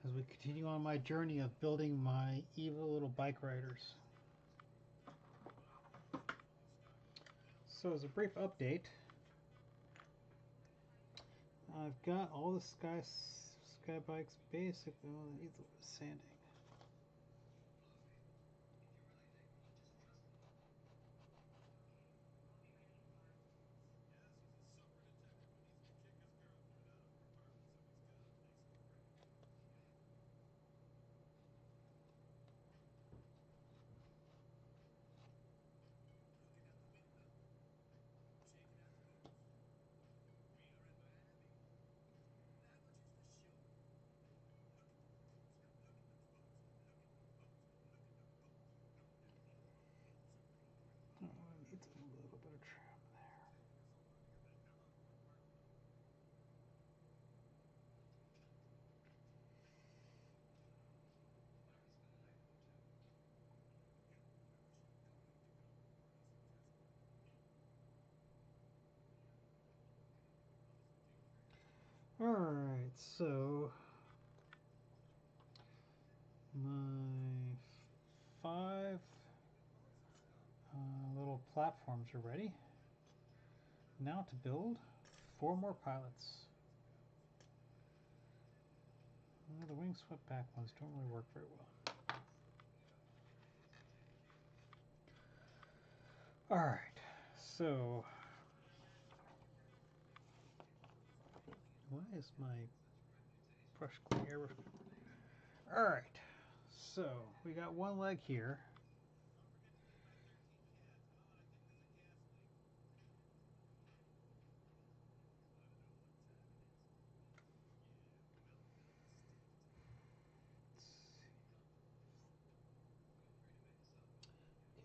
as we continue on my journey of building my evil little bike riders. So as a brief update, I've got all the sky bikes basically. All that needs a little bit of sanding. Oh, it needs a little bit of trim there. Alright, so my 5 little platforms are ready. Now to build 4 more pilots. The wing swept back ones don't really work very well. Alright, so why is my brush clear? Alright, so we got one leg here.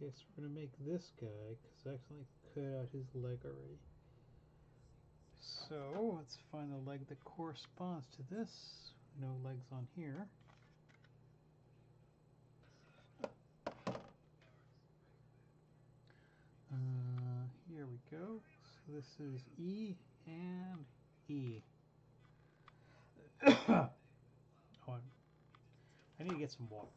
Okay, so we're going to make this guy, because I accidentally cut out his leg already. So let's find the leg that corresponds to this. No legs on here. Here we go. So this is E and E. Oh, I need to get some water.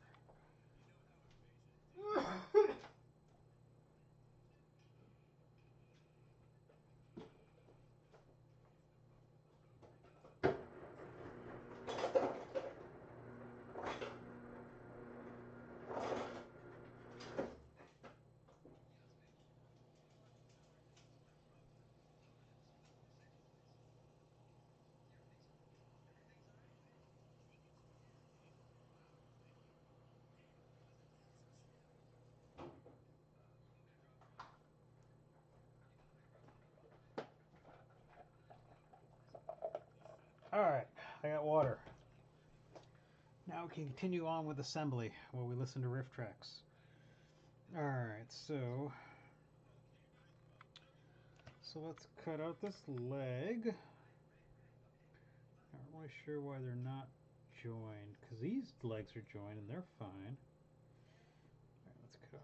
Alright, I got water. Now we can continue on with assembly while we listen to riff tracks. Alright, so let's cut out this leg. Not really sure why they're not joined, because these legs are joined and they're fine. Alright, let's cut out.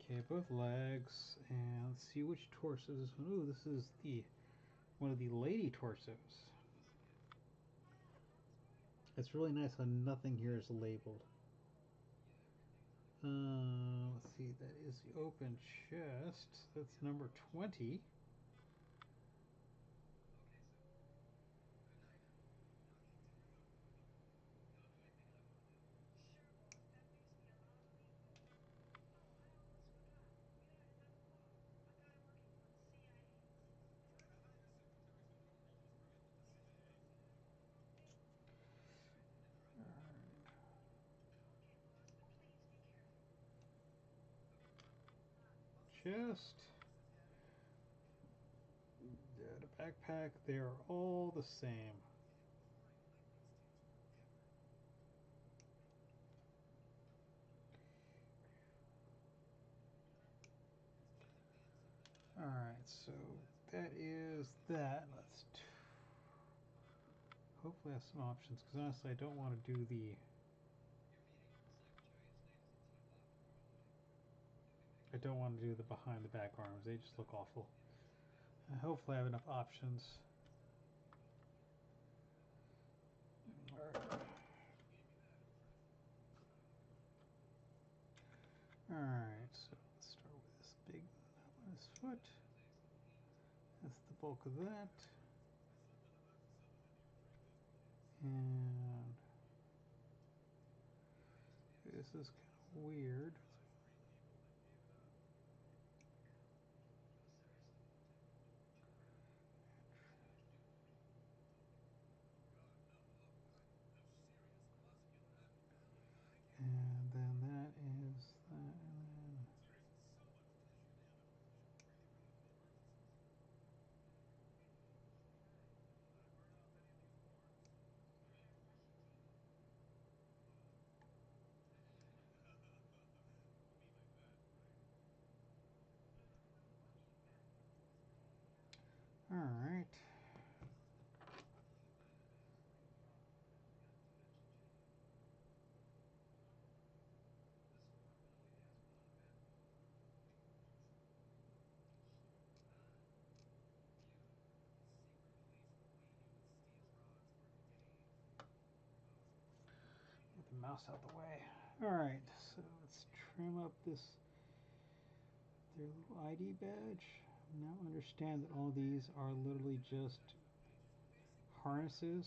Okay, both legs, and let's see which torso is this one. Ooh, this is one of the lady torsos. It's really nice how nothing here is labeled. Let's see, that is the open chest. That's number 20. Chest. The backpack, they are all the same. Alright, so that is that. Let's hopefully I have some options, because honestly I don't want to do the... I don't want to do the behind the back arms. They just look awful. Hopefully I have enough options. Alright, so let's start with this big nut on his foot. That's the bulk of that. And this is kind of weird. And then that is that, and then alright. Get the mouse out the way. Alright, so let's trim up this, their little ID badge. Now understand that all these are literally just harnesses,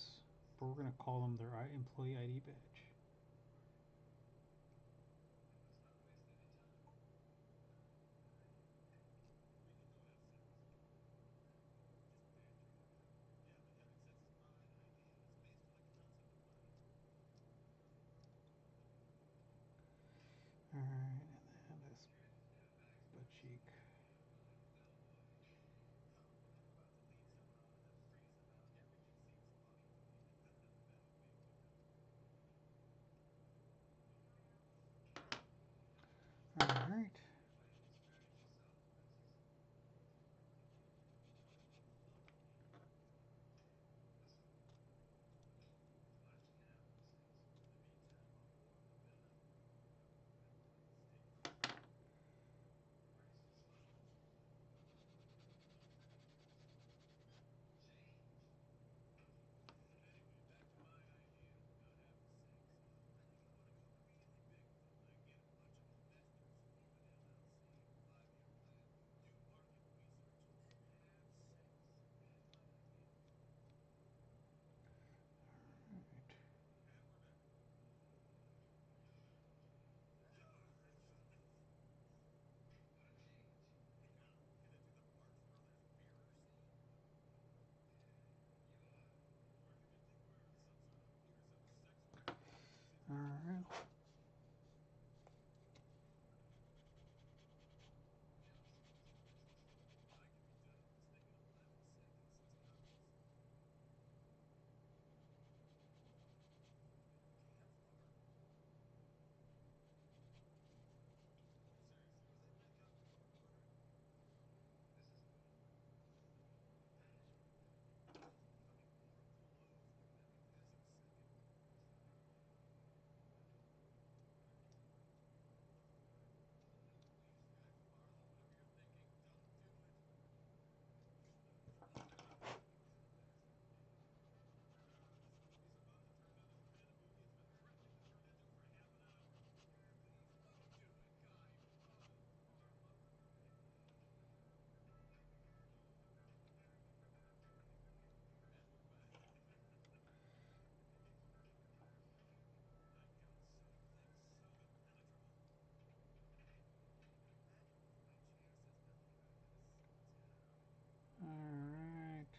but we're going to call them their employee ID badge. Alright, and then this butt cheek. Alright. Alright. Alright.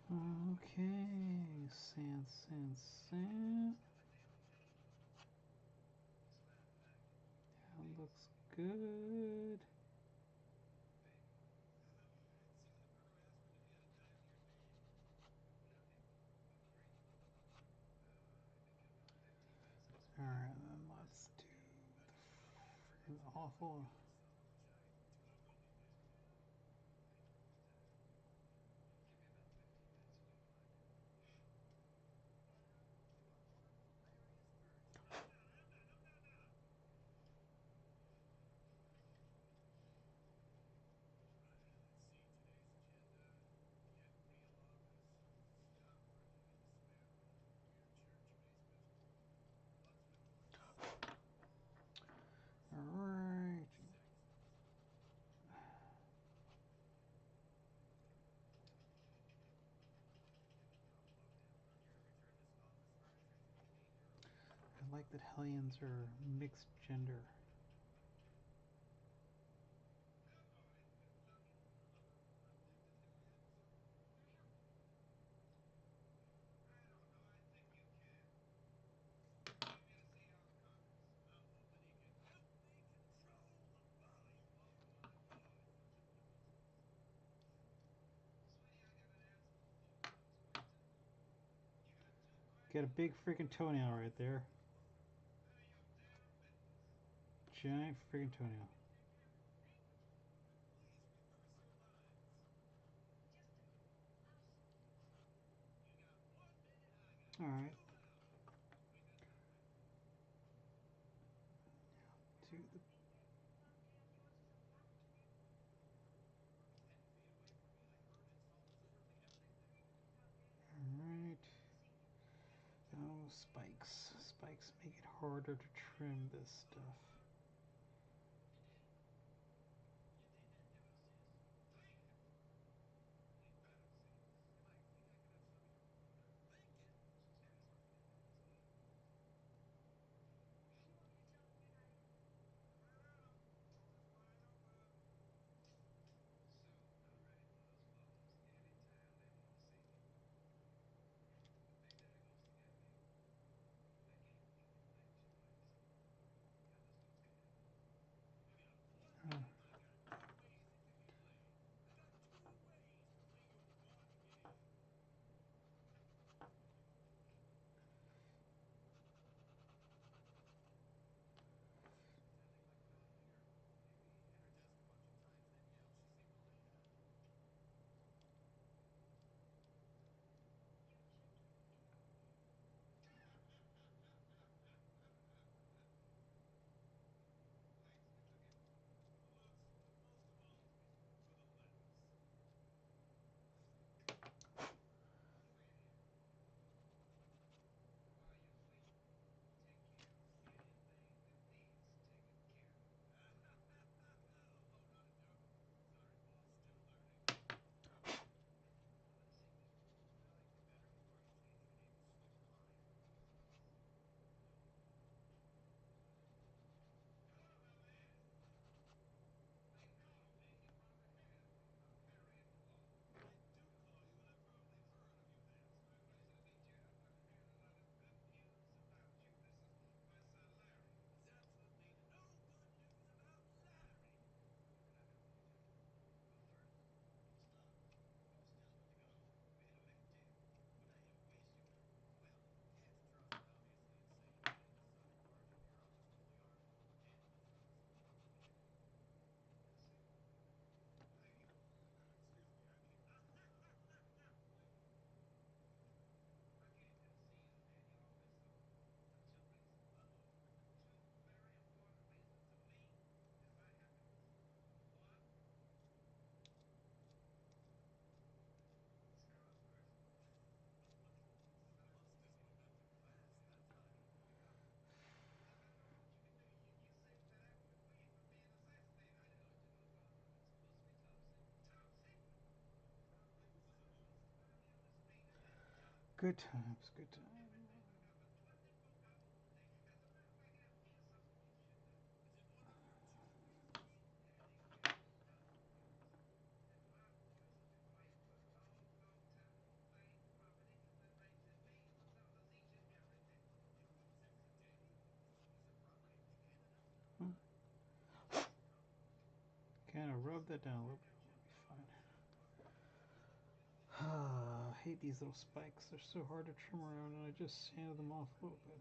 Okay, sand. That looks good. Alright, then let's do the awful. like that Hellions are mixed gender. Got a big freaking toenail right there. Giant freaking toenail. Alright. To the Alright. Oh, spikes. Spikes make it harder to trim this stuff. Oh. Good times, good times. Kind of rub that down a little bit. We'll be fine. I hate these little spikes. They're so hard to trim around, and I just sanded them off a little bit.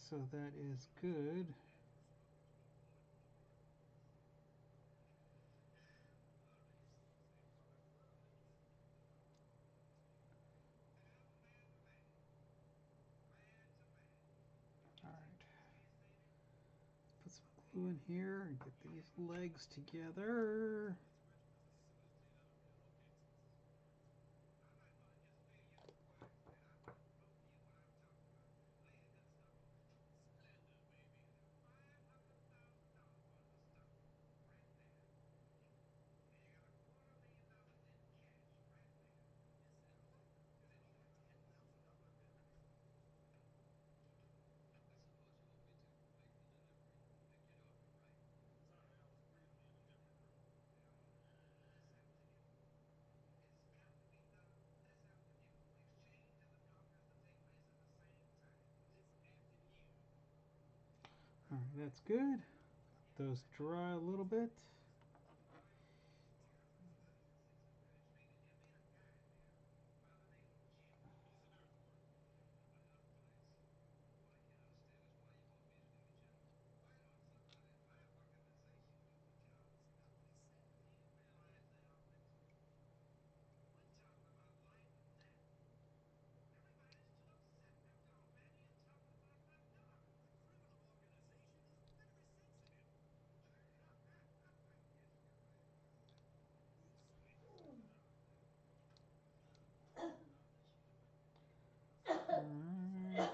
so that is good. All right. Put some glue in here and get these legs together. All right, that's good. Those dry a little bit. All right.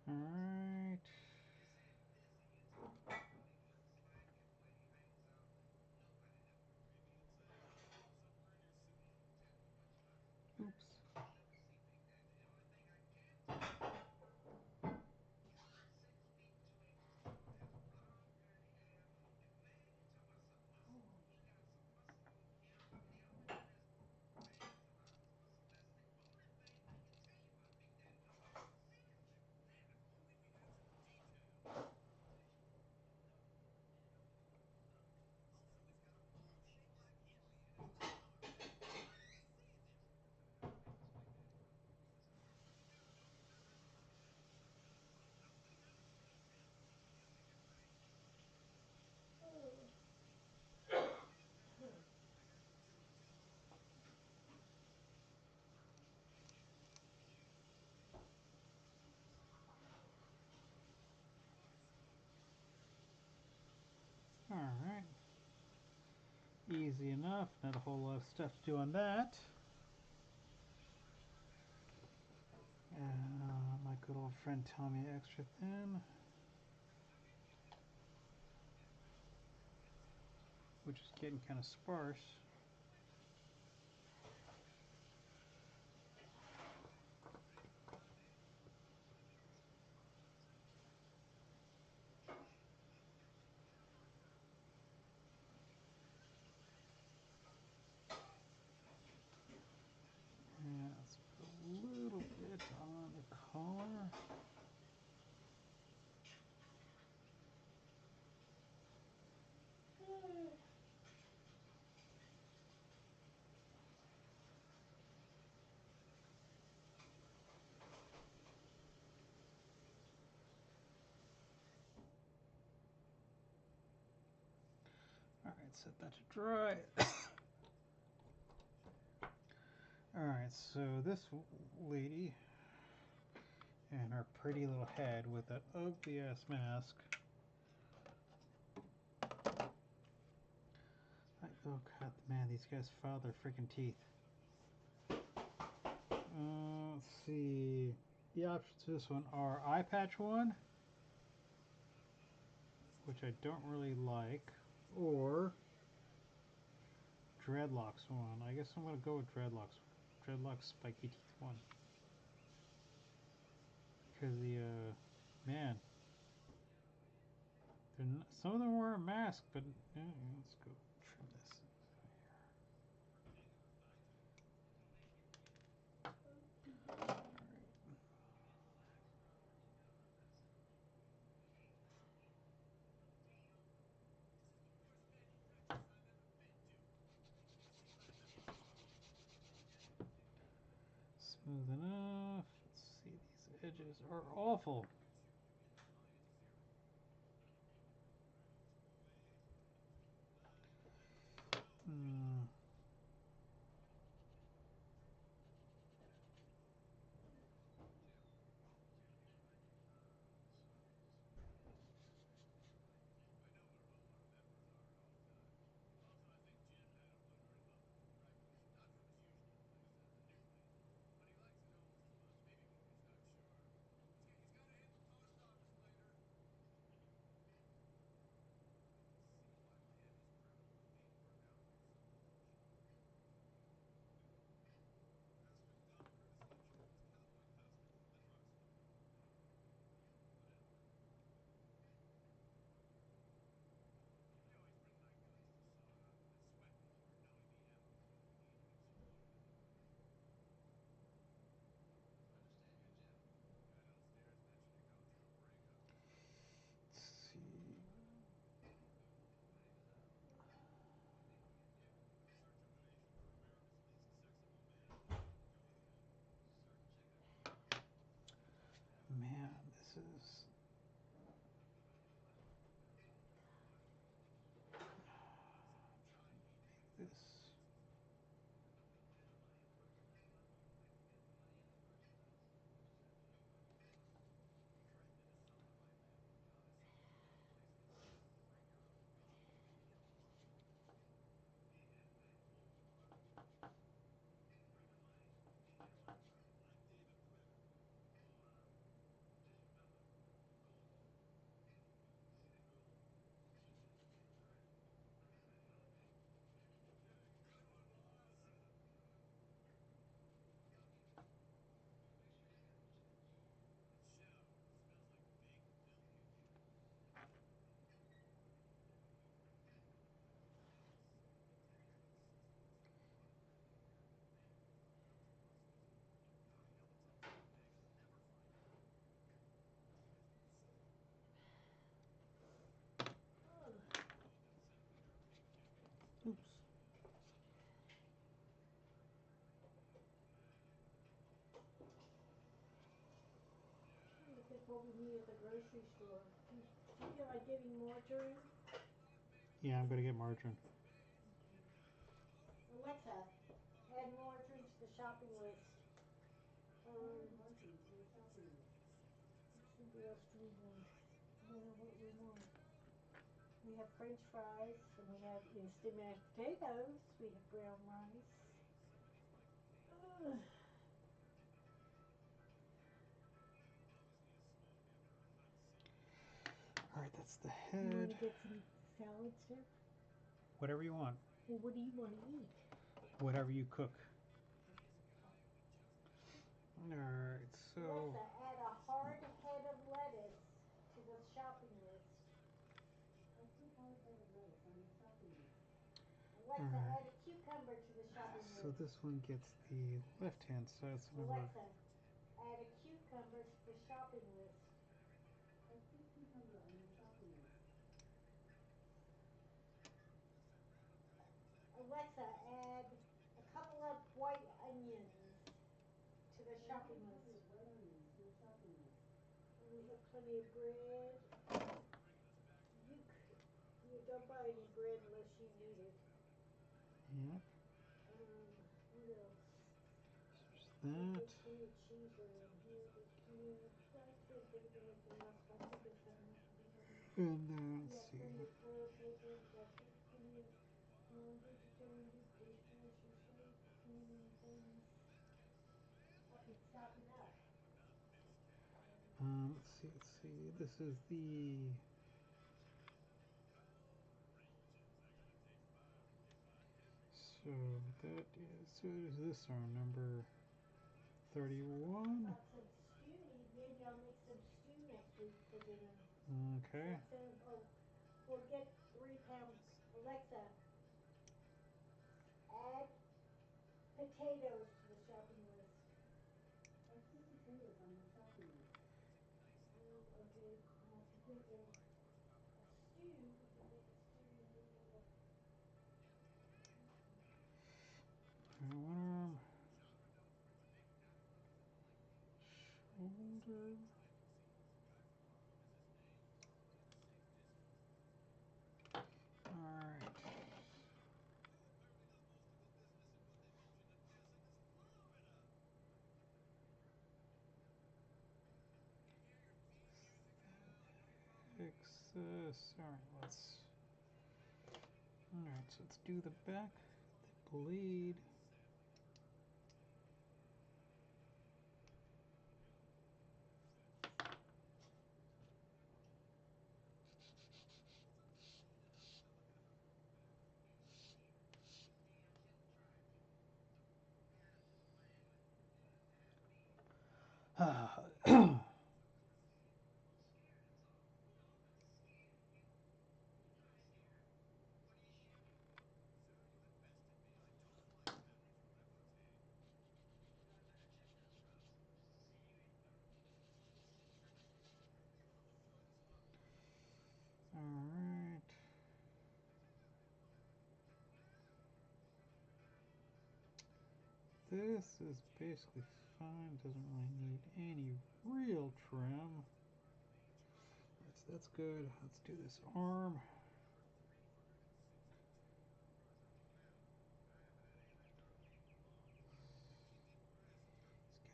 All right. Oops. All right. Easy enough. Not a whole lot of stuff to do on that. My good old friend telling me extra thin, which is getting kind of sparse. Yeah, let's put a little bit on the collar. All right, set that to dry. All right, so this lady and her pretty little head with that ugly ass mask. Oh god, man, these guys filed their freaking teeth. Let's see. The options for this one are eye patch one, which I don't really like, or dreadlocks one. I guess I'm gonna go with dreadlocks. Dreadlocks spiky teeth one. because the man, some of them wear a mask, but yeah, let's go trim this. Smooth enough. Let's see, these edges are awful. Mm. Let's see. Man, this is. This. Oops. Look at what we need at the grocery store. Do you feel like getting margarine? Yeah, I'm gonna get margarine. Okay. Alexa, add margarine to the shopping list. Add margarine to your shopping list. What else do we want? I don't know what we want. We have French fries, and we have instant mashed potatoes. We have brown rice. Ugh. All right, that's the You want head. to get some salad, sir? Whatever you want. Well, what do you want to eat? Whatever you cook. All right, so. Alexa, add a hard head of lettuce to the shopping list. I put hard head of lettuce on your shopping list. All Alexa, right. add a cucumber to the shopping So list. this one gets the left-hand side. So now we're. Alexa, add a cucumber to the shopping list. I put cucumber on your shopping list. Alexa, add a couple of white onions to the Add shopping a couple list. of white onions to your shopping list. And we have plenty of bread. You don't buy any bread unless you need it. Yep. What else? There's There's plenty of cheese around here. There's plenty of. I can't think of anything else, but I think it's got enough for everybody. that. And We let's have see. plenty of toilet paper. We got plenty of non-vegetarian dishwasher soap, cleaning things. I've been stocking up. Let's see. Let's see. This is the. So that is. So is this our number 31? Got some stew. Maybe I'll make for dinner. Okay. So instead of, oh, we'll get 3 pounds. Alexa, add potatoes to the shopping list. I see potatoes on your shopping list. Oh, okay. I have to get a stew. We can make a stew and do a little. One arm, shoulder. All right. Excess. All right. Let's. All right. So let's do the back, the blade. All right. This is basically fine. Doesn't really need any real trim. That's good. Let's do this arm.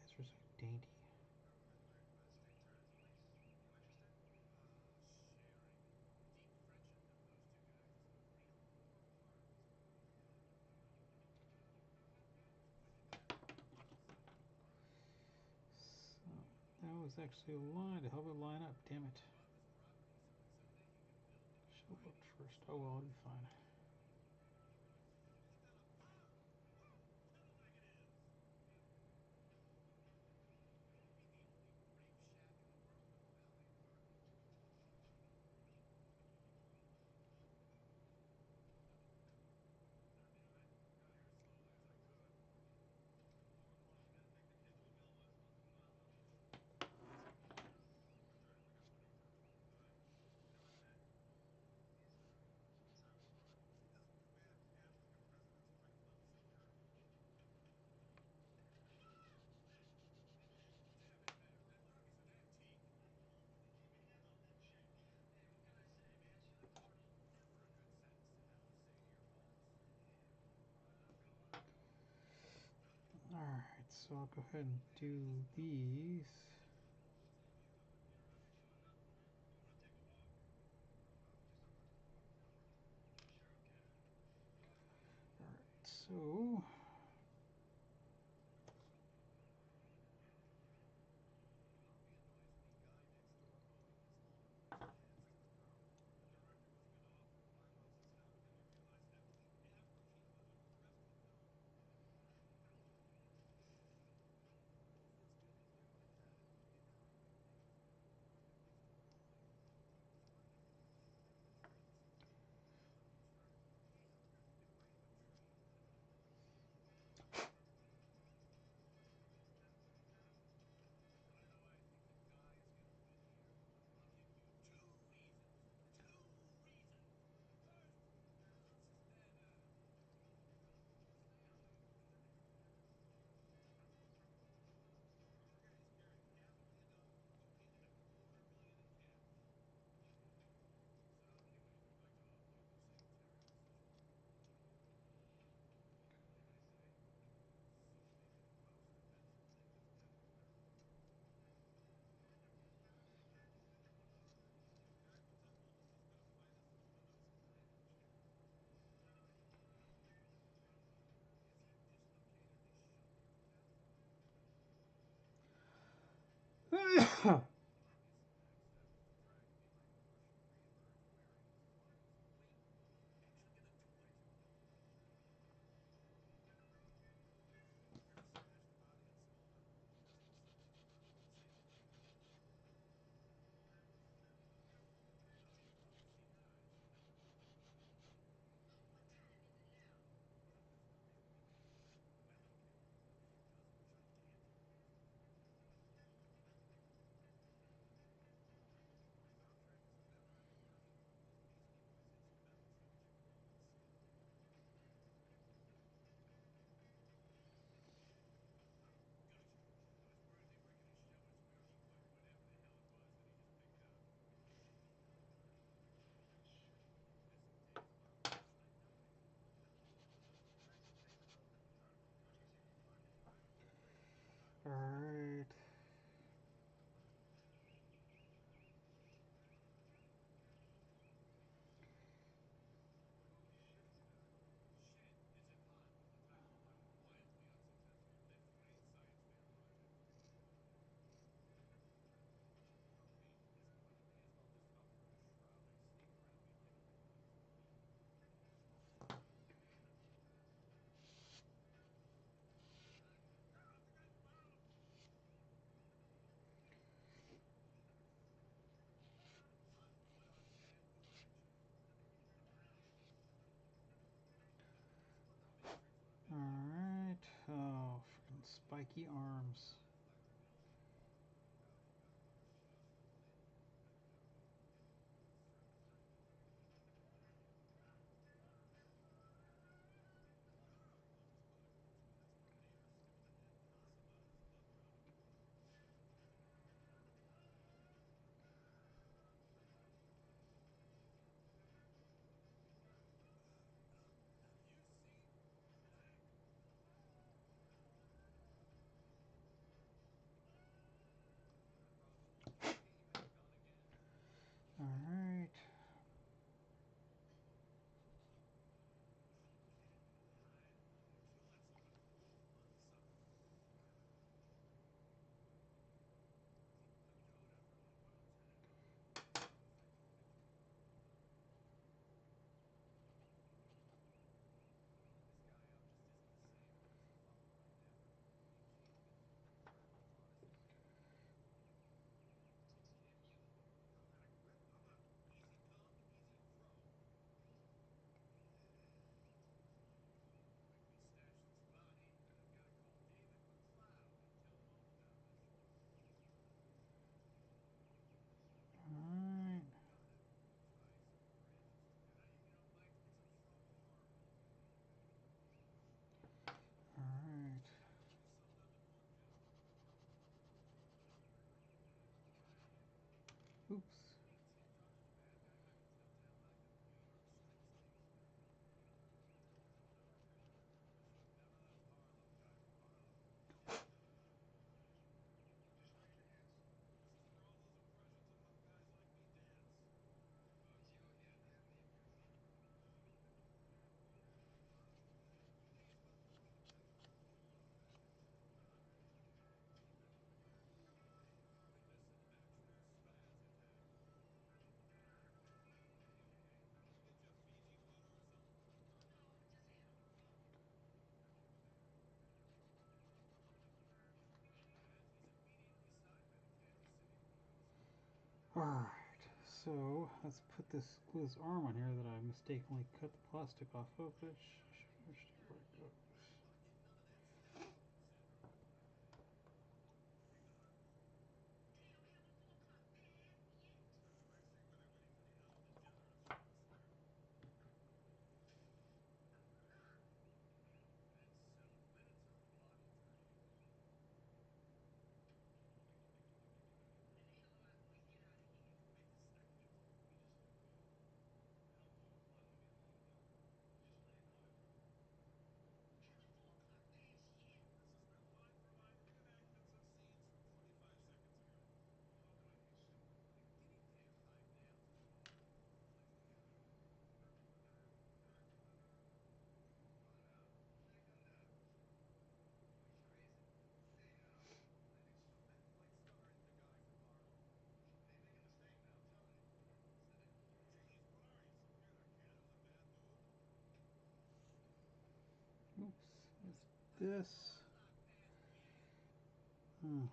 These guys are so dainty. So that was actually a line to help it line up. Damn it. Should have looked first. Oh well, it'll be fine. Alright, so I'll go ahead and do these. Alright, so spiky arms. All right. All right. All right. Oops. All right. So let's put this glue this arm on here that I mistakenly cut the plastic off of, which where it goes. Oops. What's this? Hmm.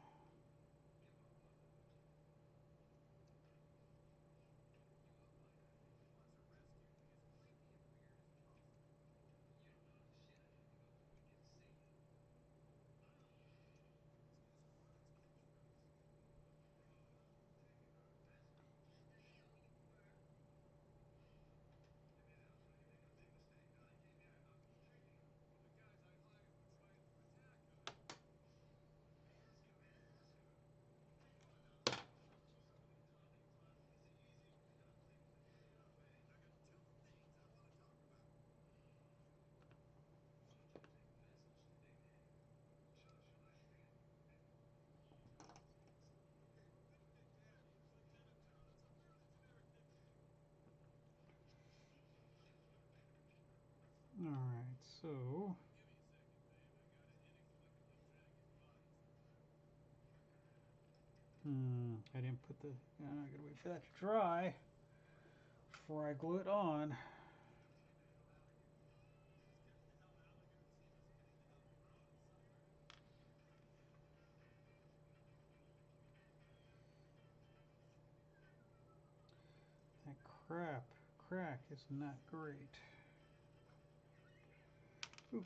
All right. So. I didn't put the. I gotta wait for that to dry before I glue it on. That crack is not great. Oops.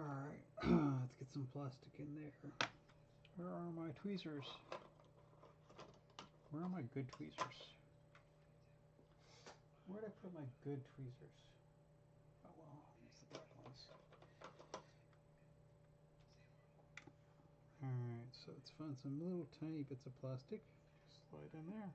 Alright, let's get some plastic in there. Where are my tweezers? Where are my good tweezers? Where'd I put my good tweezers? Oh well, it's the black ones. Alright, so let's find some little tiny bits of plastic. Slide in there.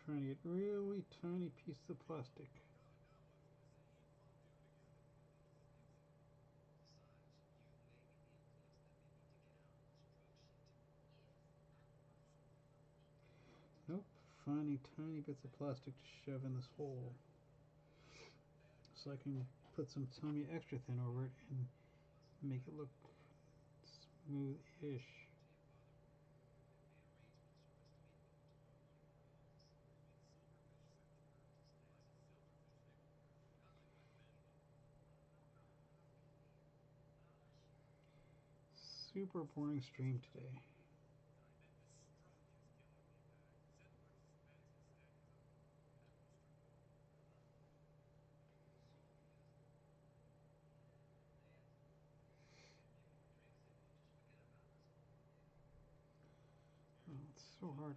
Trying to get really tiny pieces of plastic. Nope, finding tiny bits of plastic to shove in this hole. So I can put some tummy extra thin over it and make it look smooth-ish. Super boring stream today. Oh, it's so hard.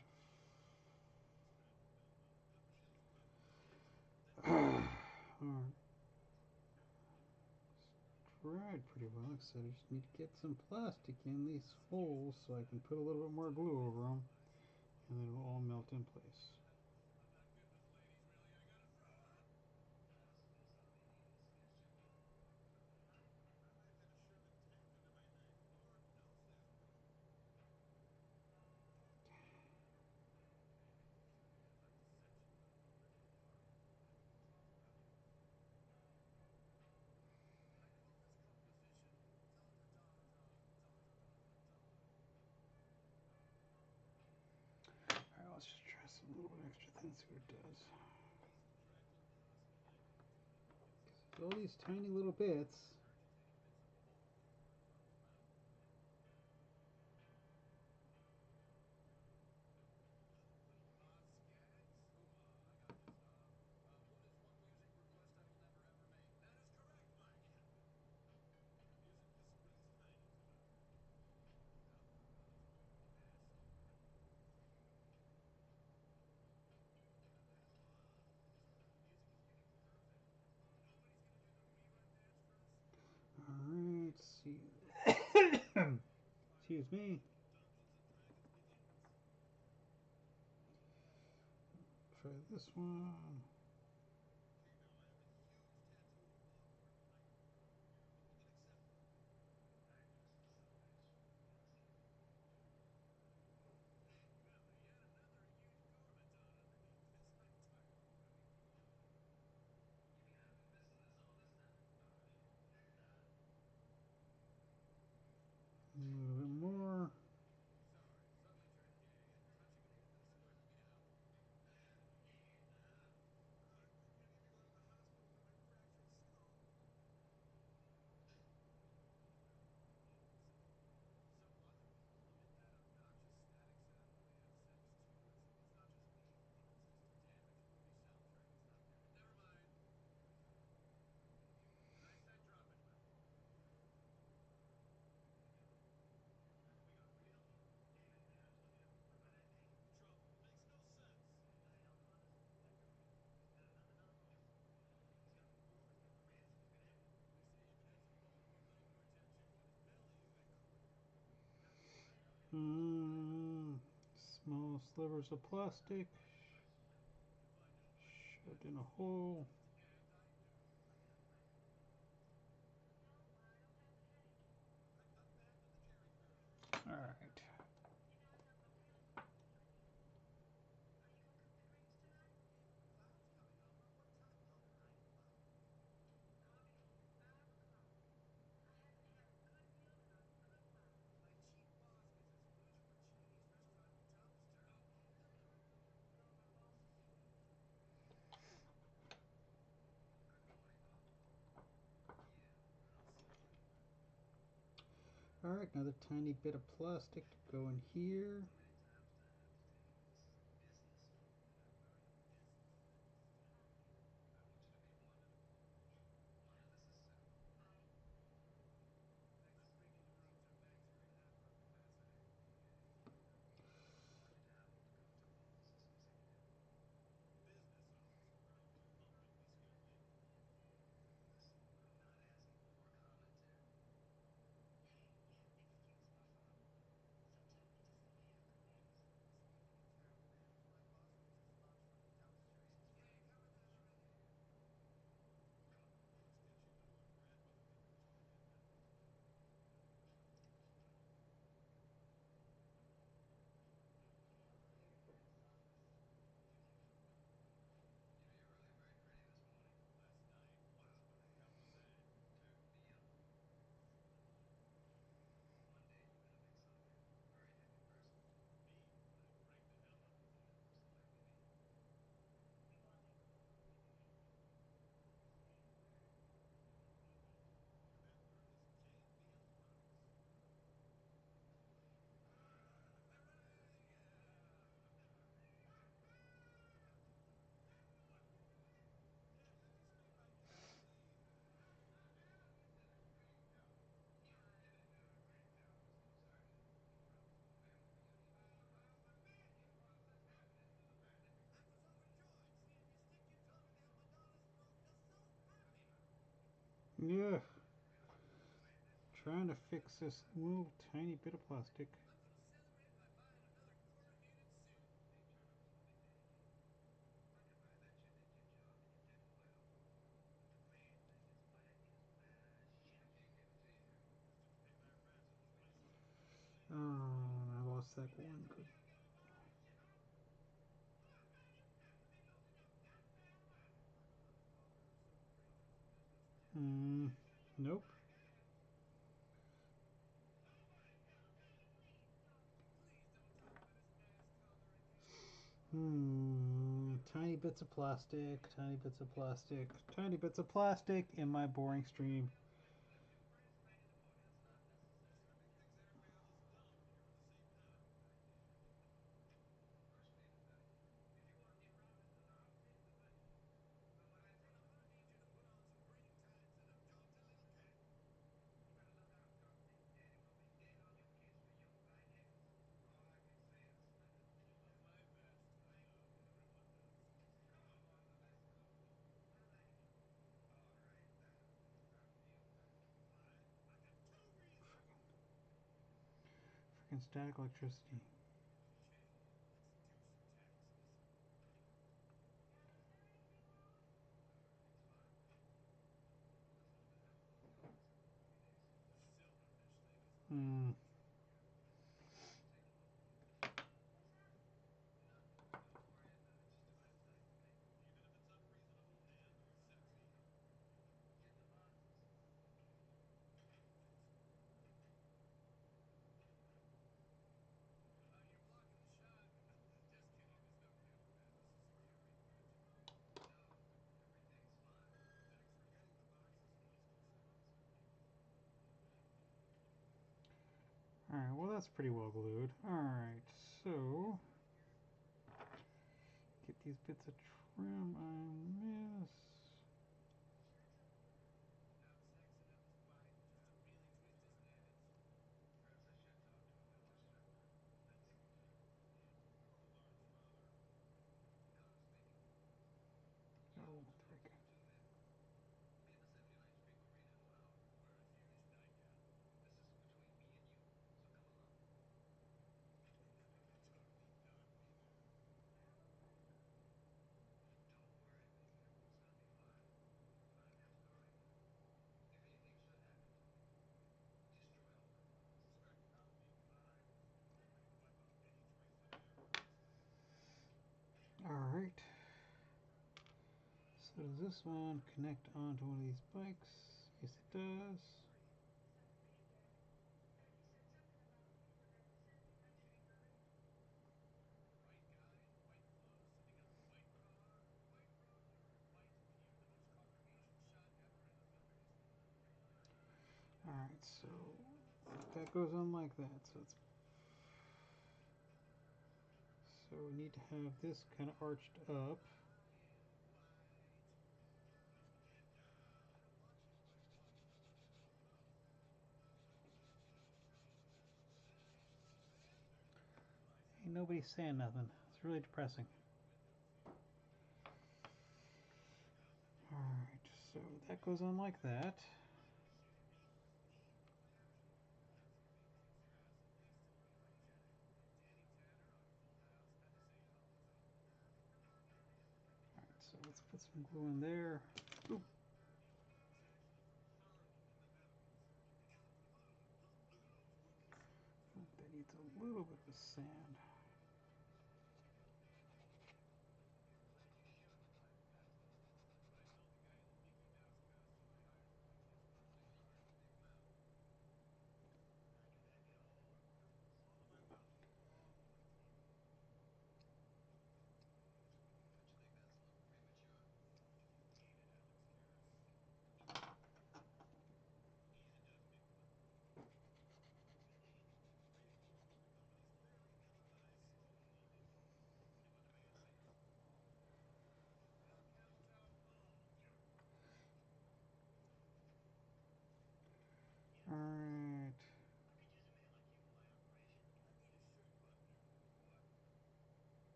Alright. Tried pretty well, except I just need to get some plastic in these holes so I can put a little bit more glue over them, and then it'll all melt in place. Alright, let's just try some little bit extra thin, see what it does. All these tiny little bits. Alright, see. Excuse me. Try this one. A little bit more. Mm, small slivers of plastic shoved in a hole. All right. All right, another tiny bit of plastic to go in here. Yeah, trying to fix this little tiny bit of plastic. I lost that one. Good. Nope. Tiny bits of plastic, tiny bits of plastic, tiny bits of plastic in my boring stream. Freaking static electricity. Hmm. Alright, well that's pretty well glued. Alright, so get these bits of trim I miss. Oh, there we go. this one connect onto one of these bikes? Yes, it does. Alright, so that goes on like that. So we need to have this kind of arched up. Ain't nobody saying nothing. It's really depressing. Alright, so that goes on like that. Alright, so let's put some glue in there. Oop. That needs a little bit of sand.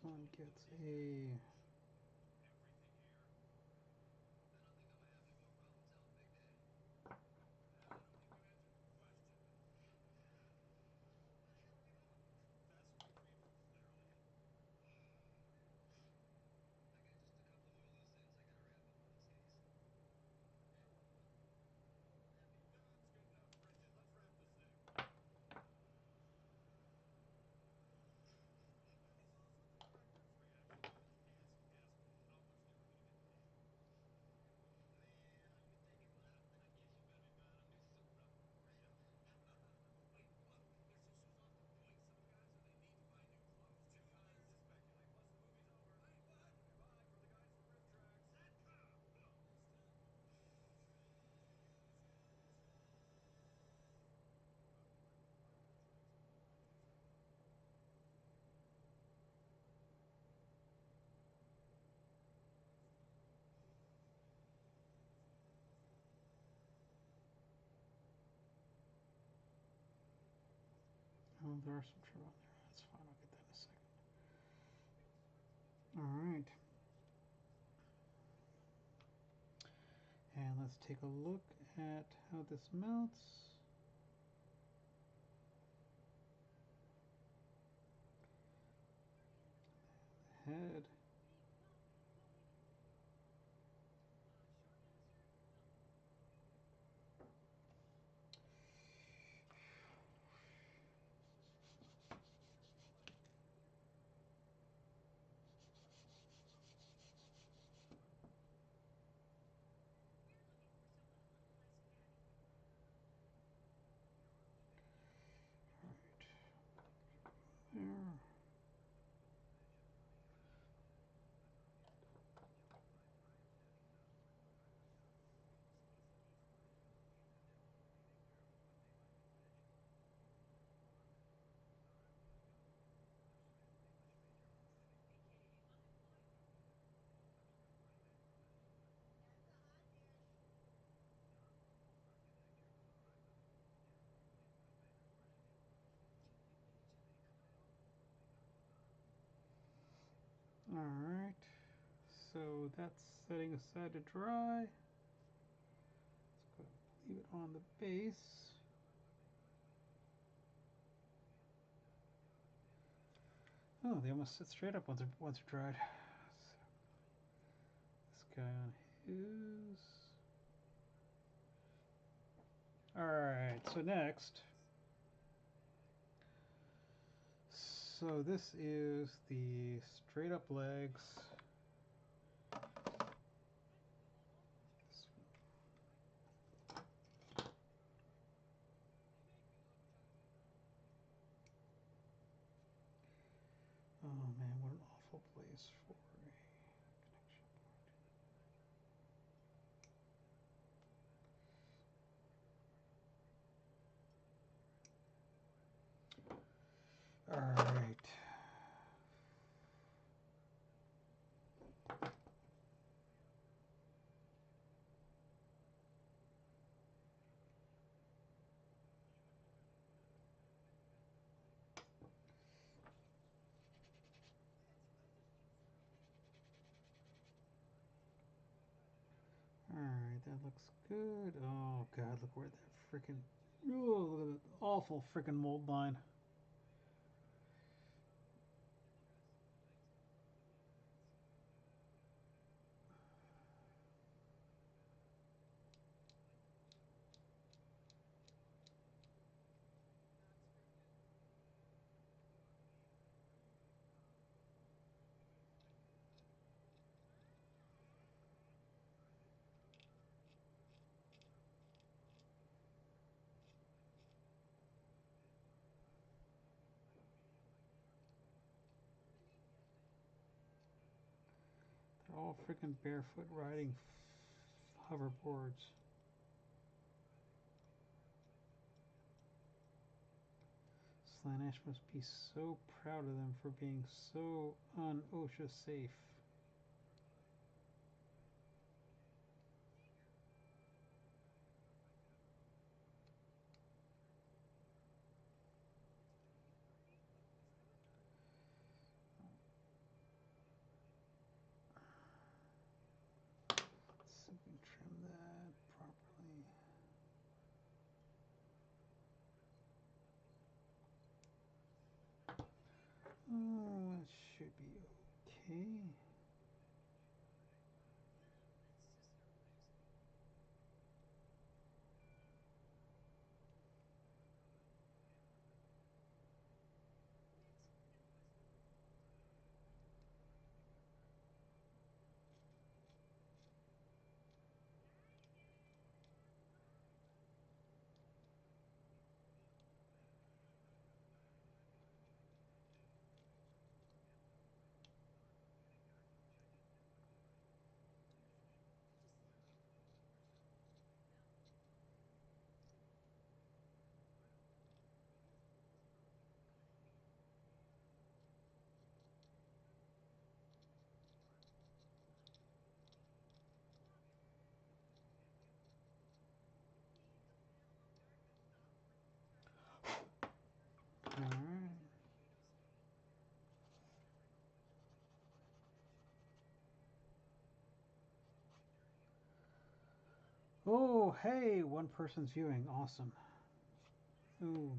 one gets a... Oh, there are some true on there. That's fine. I'll get that in a second. All right. And let's take a look at how this melts. Head. There. All right. So that's setting aside to dry. Let's go leave it on the base. Oh, they almost sit straight up once they're dried. This guy on his. Alright, so next. So this is the straight up legs. Oh man, what an awful place for a connection point. Alright. Alright, that looks good. Oh god, look where that freaking... Oh, look at that awful freaking mold line. They're all freaking barefoot riding hoverboards. Slaanesh must be so proud of them for being so un-OSHA safe. Oh, that should be okay. All right. Oh, hey, one person's viewing. Awesome. Ooh.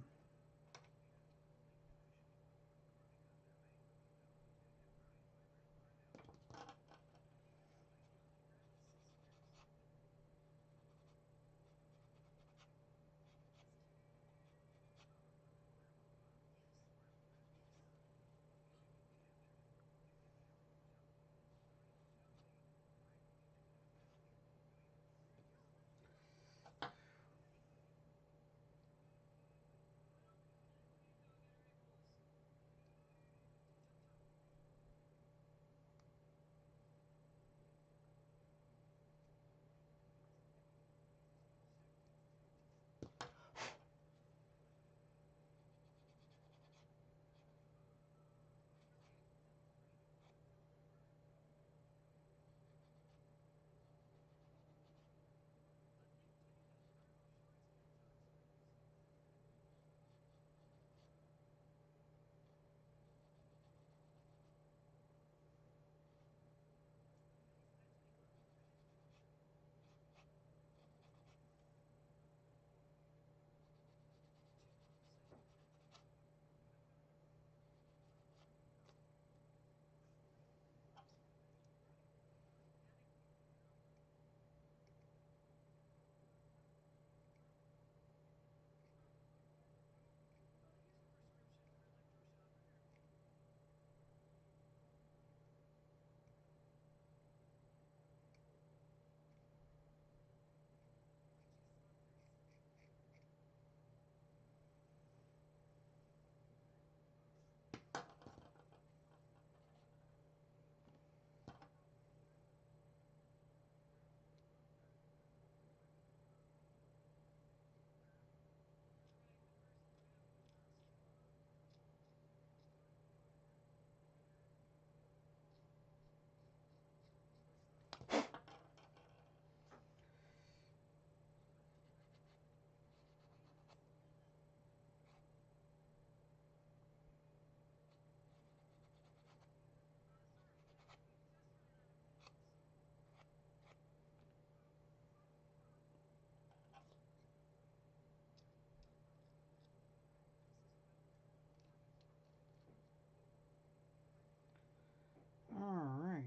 All right.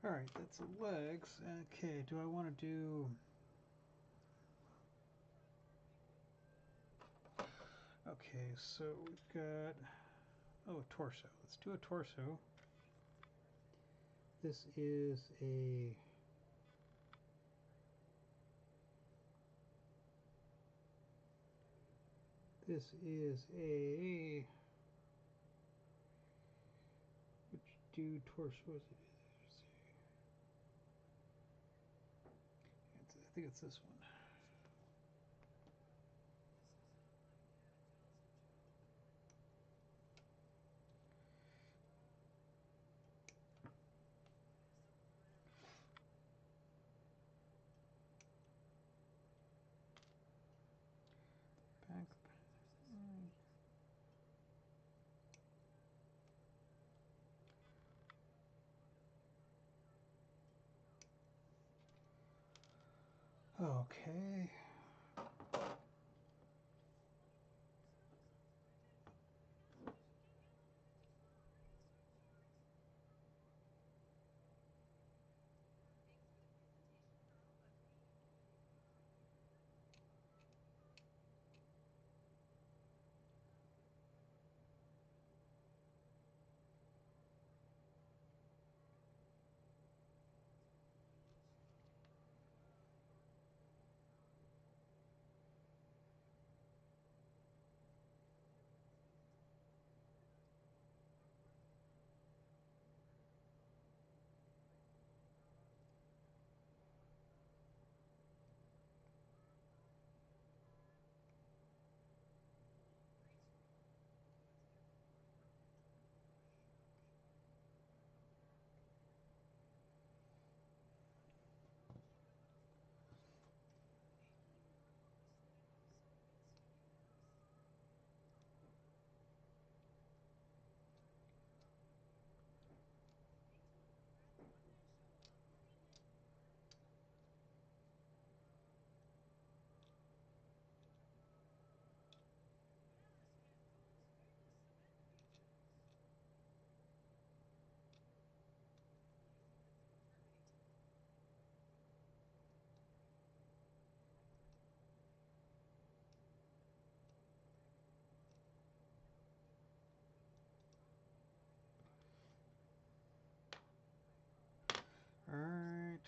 All right, that's the legs. Okay, do I want to do... Okay, so we've got... Oh, torso. Let's do a torso. This is a... This is a... Which dude torso is it? I think it's this one. Okay. All right.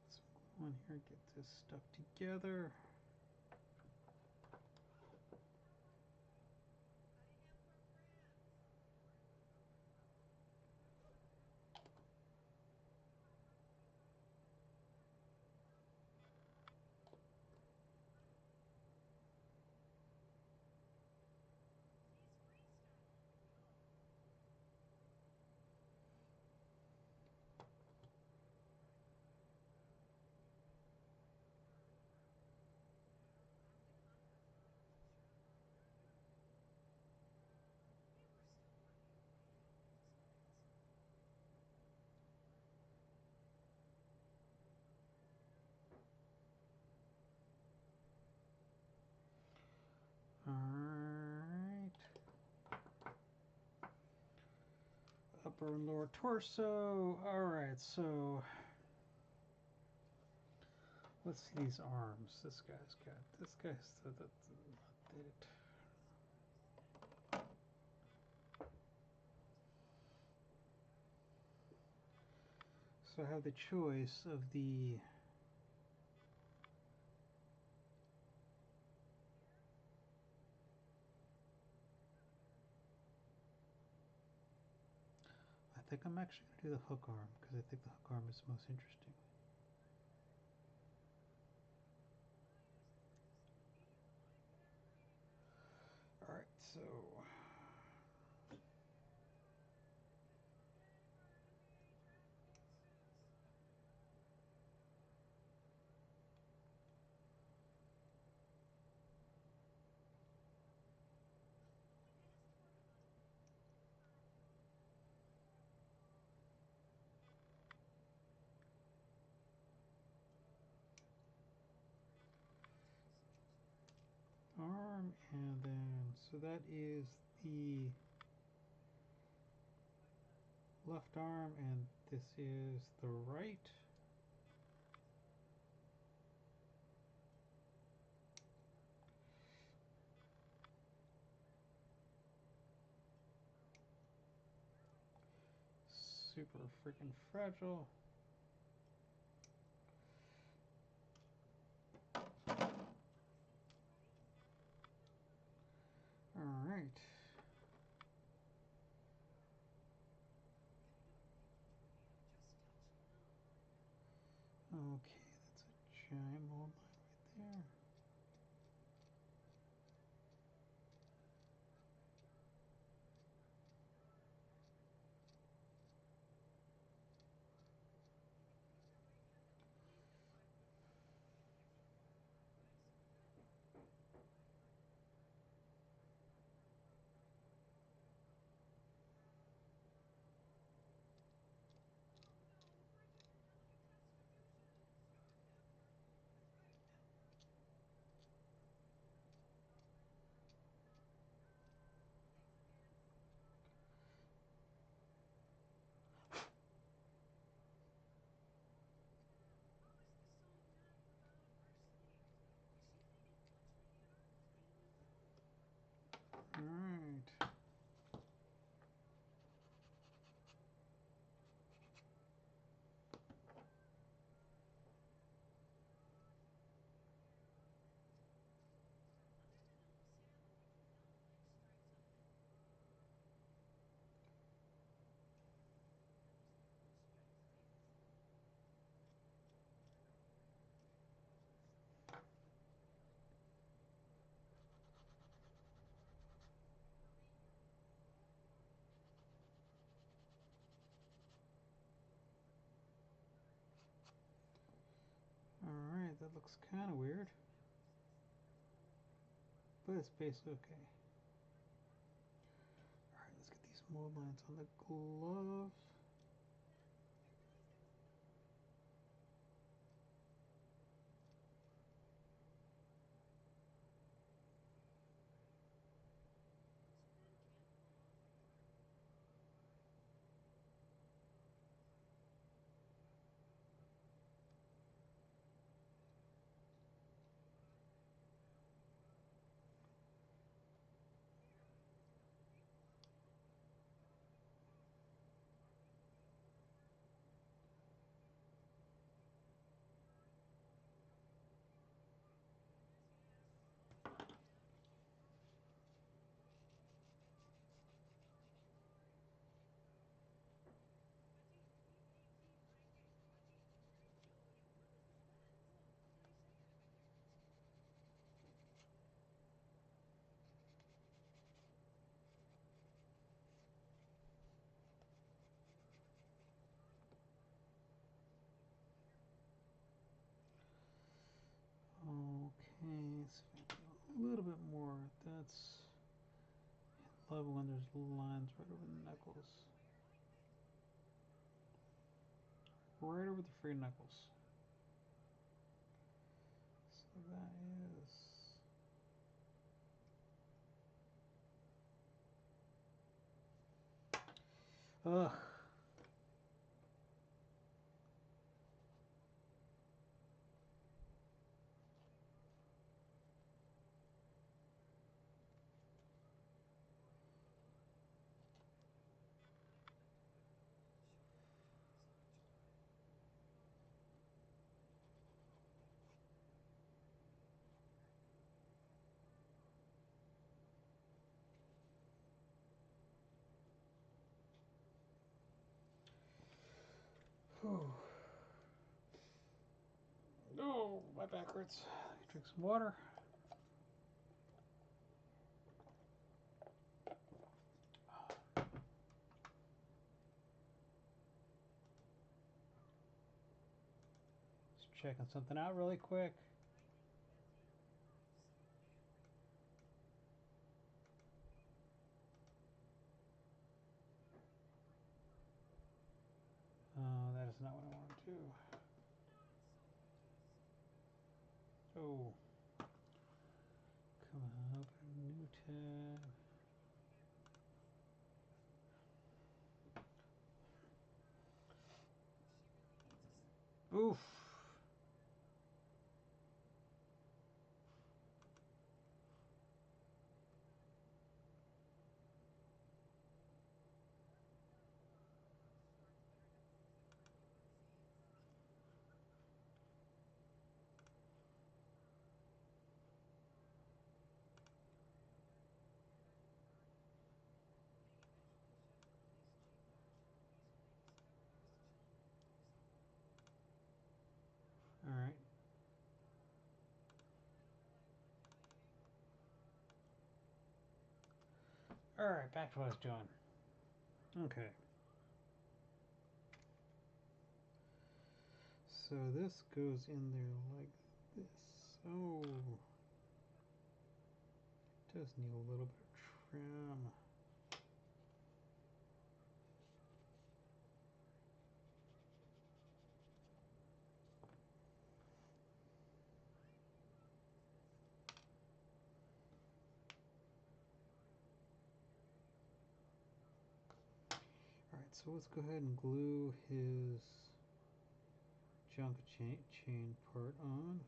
Let's go on here, get this stuff together. All right. Upper and lower torso. All right, so let's see these arms. This guy's got. This guy's did it. So I have the choice of the I think I'm actually going to do the hook arm because I think the hook arm is most interesting. All right, so arm, and then so that is the left arm, and this is the right. Super freaking fragile. All right. Okay, that's a giant mold line right there. Alright. Alright, that looks kind of weird. But it's basically okay. Alright, let's get these mold lines on the glove. Okay, so a little bit more. That's love when there's lines right over the knuckles. Right over the free knuckles. So that is... Ugh. Oh, my back hurts. Drink some water. Just checking something out really quick. That is not what I want to do. Oh. Come on, open a new tab. Oof. Alright. Alright, back to what I was doing. Okay. So this goes in there like this. Oh. It does need a little bit of trim. Alright, so let's go ahead and glue his junk chain part on.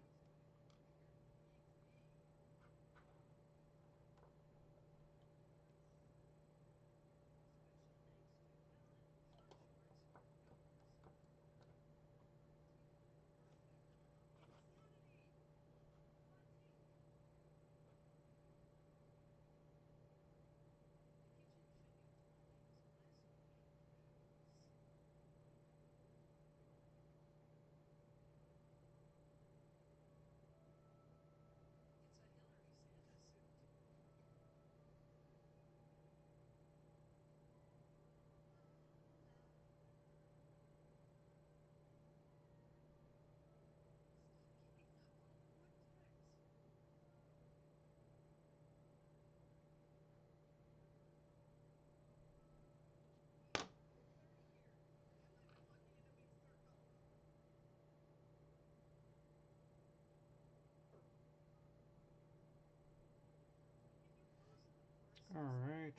Alright.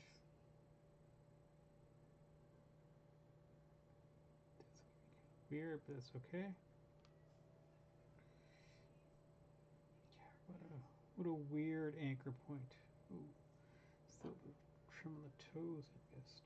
Weird, but that's okay. What a weird anchor point. Ooh, still a bit of trim on the toes, I missed.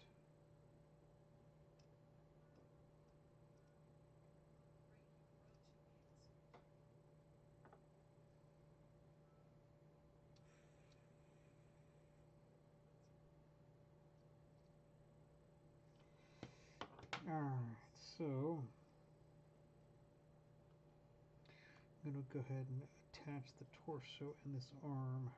Alright, so I'm going to go ahead and attach the torso and this arm.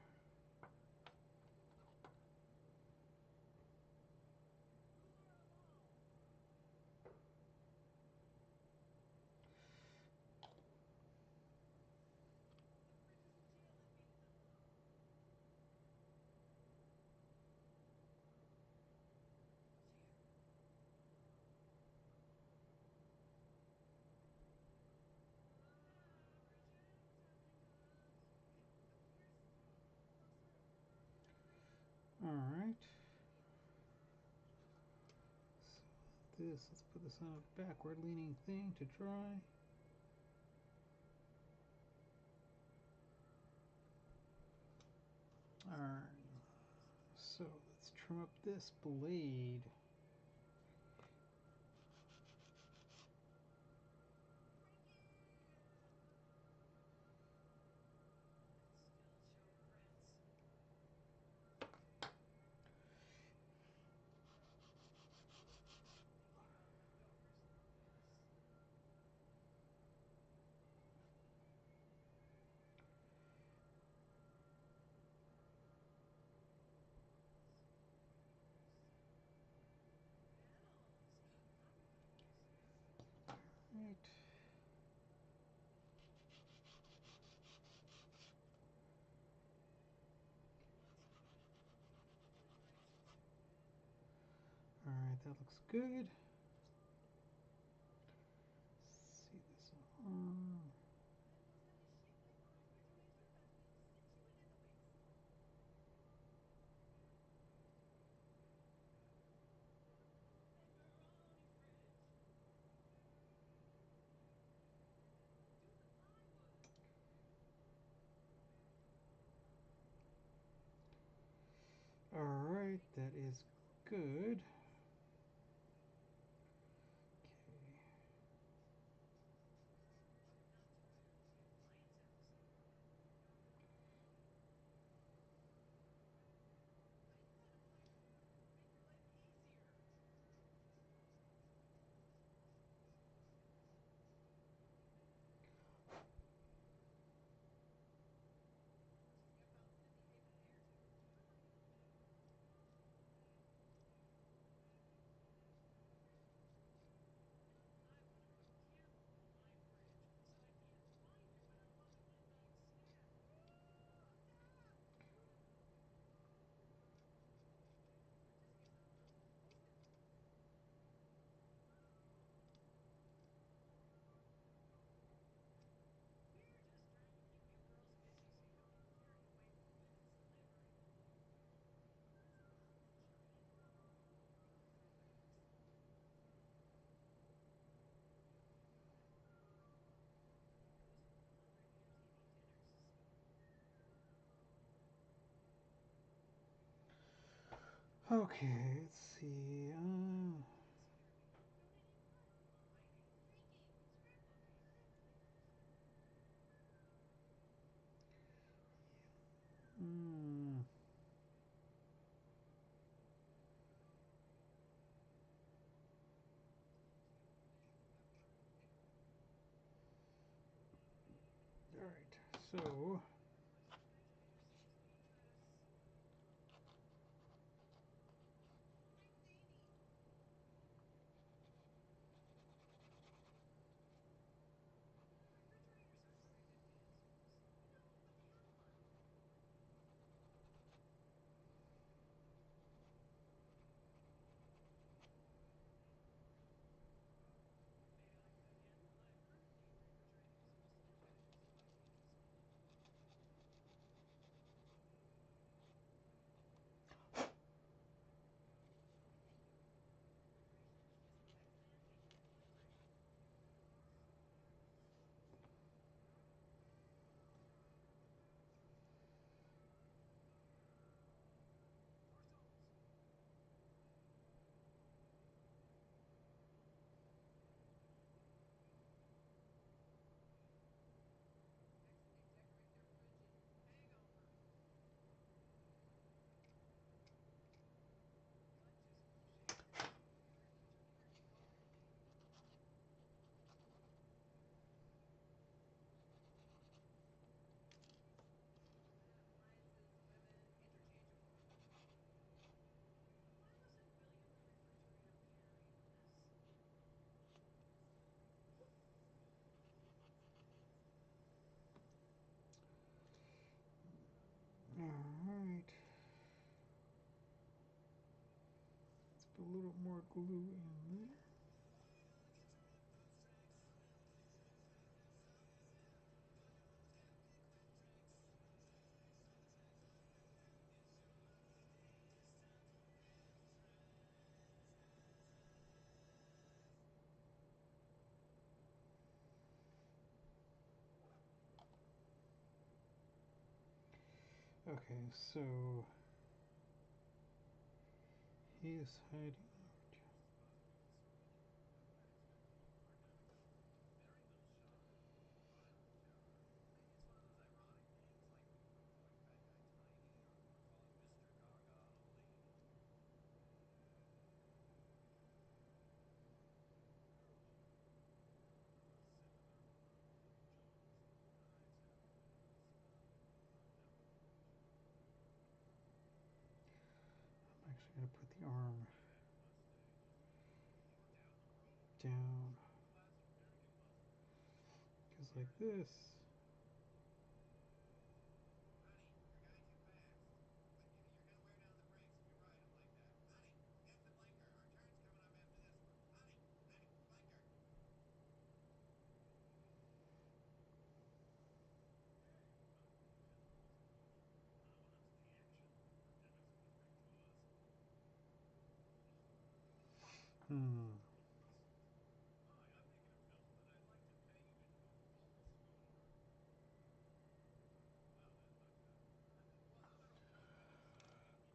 Alright. So let's put this on a backward leaning thing to dry. Alright. So let's trim up this blade. Right. Alright, that looks good. Let's see this arm. Alright, that is good. Okay, let's see. Hmm. Alright, so put more glue in there. Okay, so he's hiding. I'm actually going to put the arm down. Because like this. Hmm.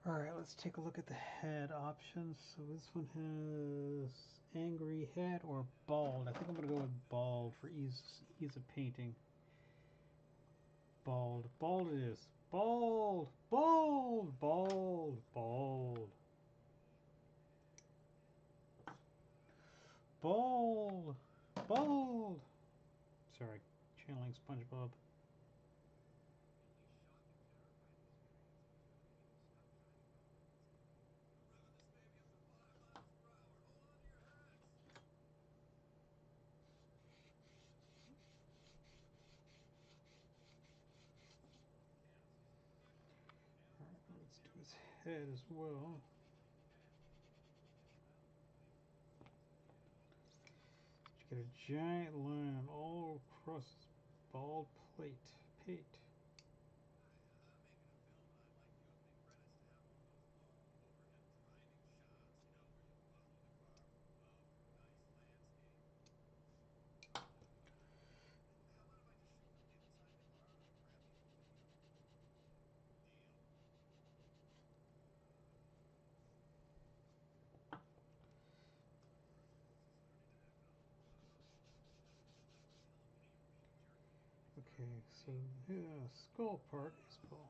Alright, let's take a look at the head options. So this one has angry head or bald. I think I'm going to go with bald for ease of painting. Bald. Bald it is. Bald! Bald! Bald! Bald! Bald! Bald! Sorry, channeling SpongeBob. Alright, let's do his head as well. You get a giant line all across his bald pate. Okay, so yeah, skull part is bald.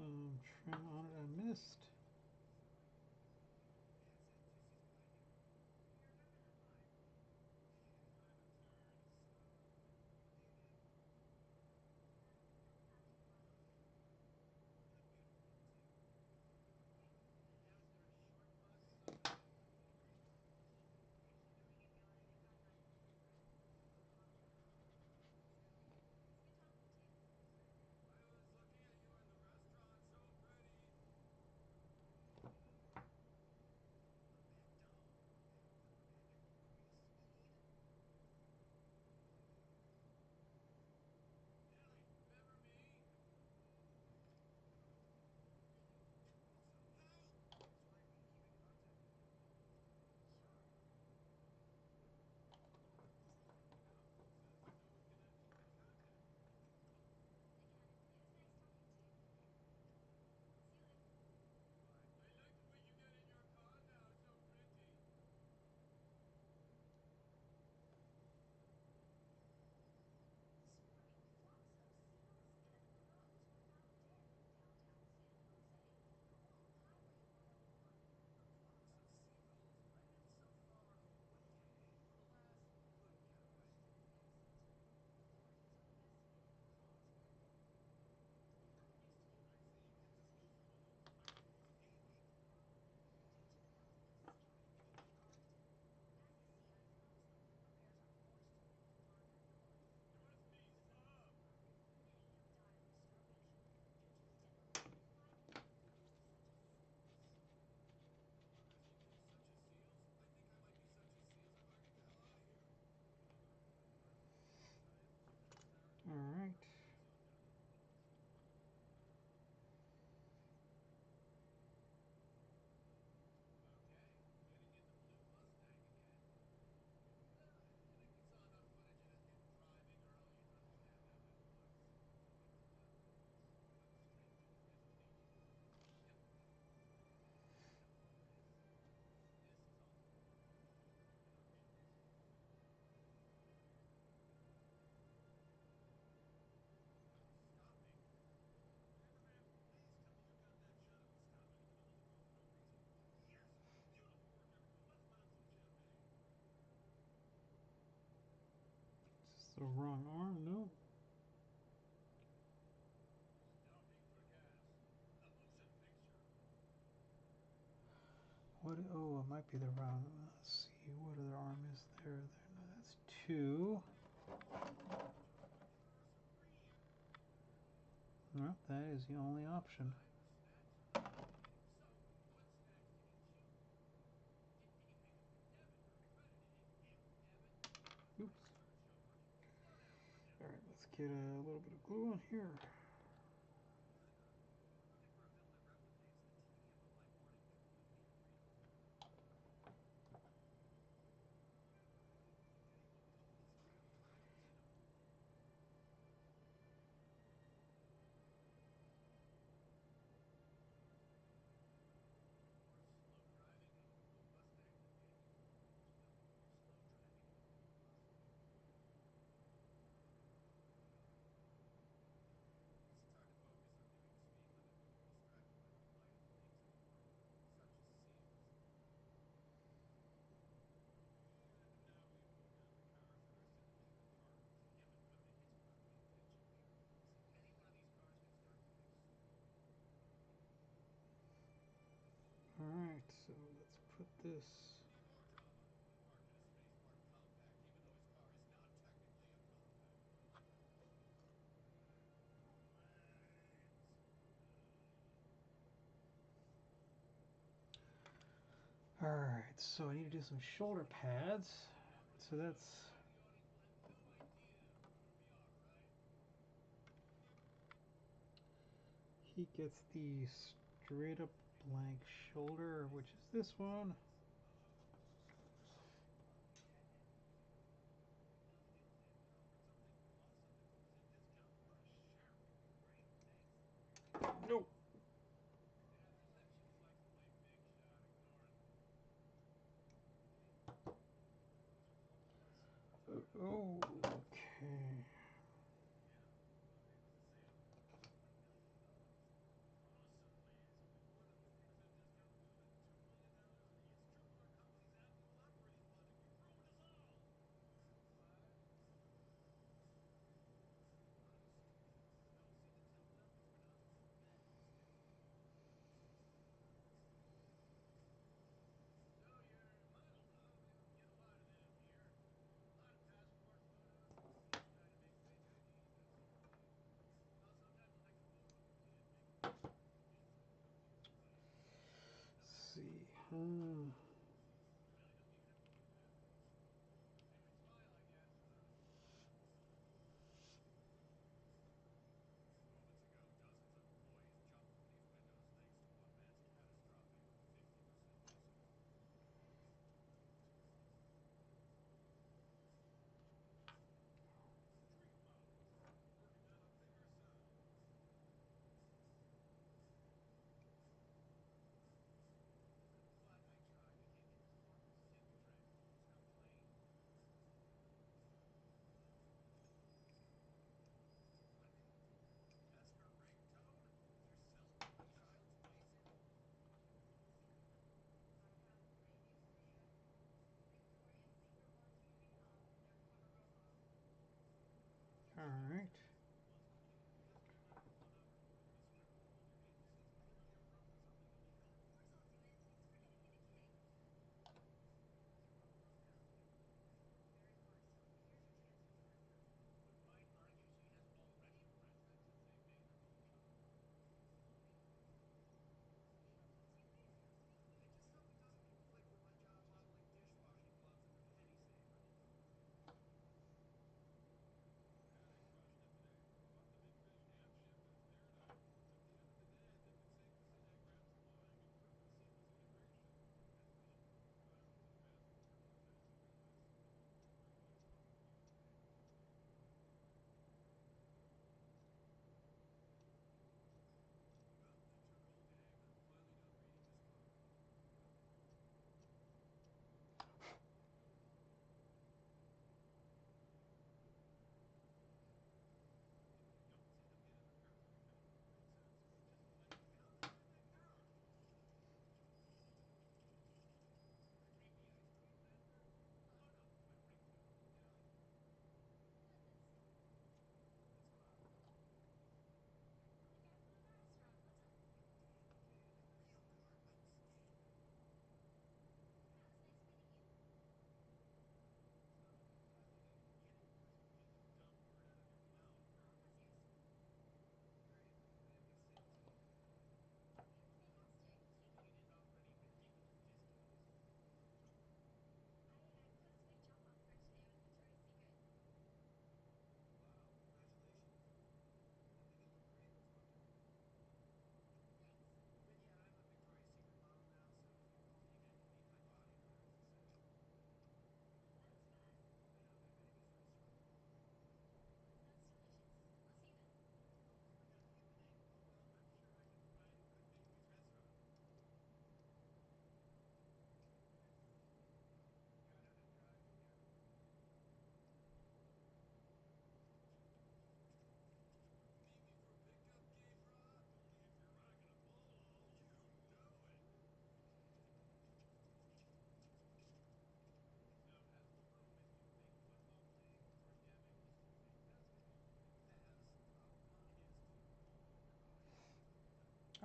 Trim on it, I missed. Alright. Is this the wrong arm? No. What? Oh, it might be the wrong. Let's see. What other arm is there? No, that's two. No, that is the only option. Oops. Alright, let's get a little bit of glue on here. Alright, so let's put this. Alright, so I need to do some shoulder pads. So that's. He gets the straight up blank shoulder, which is this one. Nope. Oh, okay. Hmm. All right.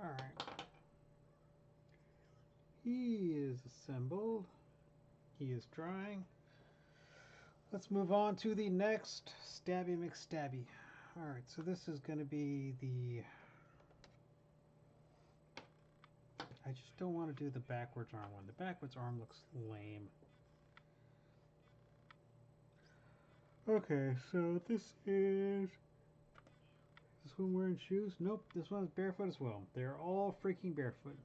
All right. He is assembled. He is drying. Let's move on to the next Stabby McStabby. All right, so this is going to be the. I just don't want to do the backwards arm one. The backwards arm looks lame. Okay, so this is. Is this one wearing shoes? Nope, this one's barefoot as well. They're all freaking barefoot.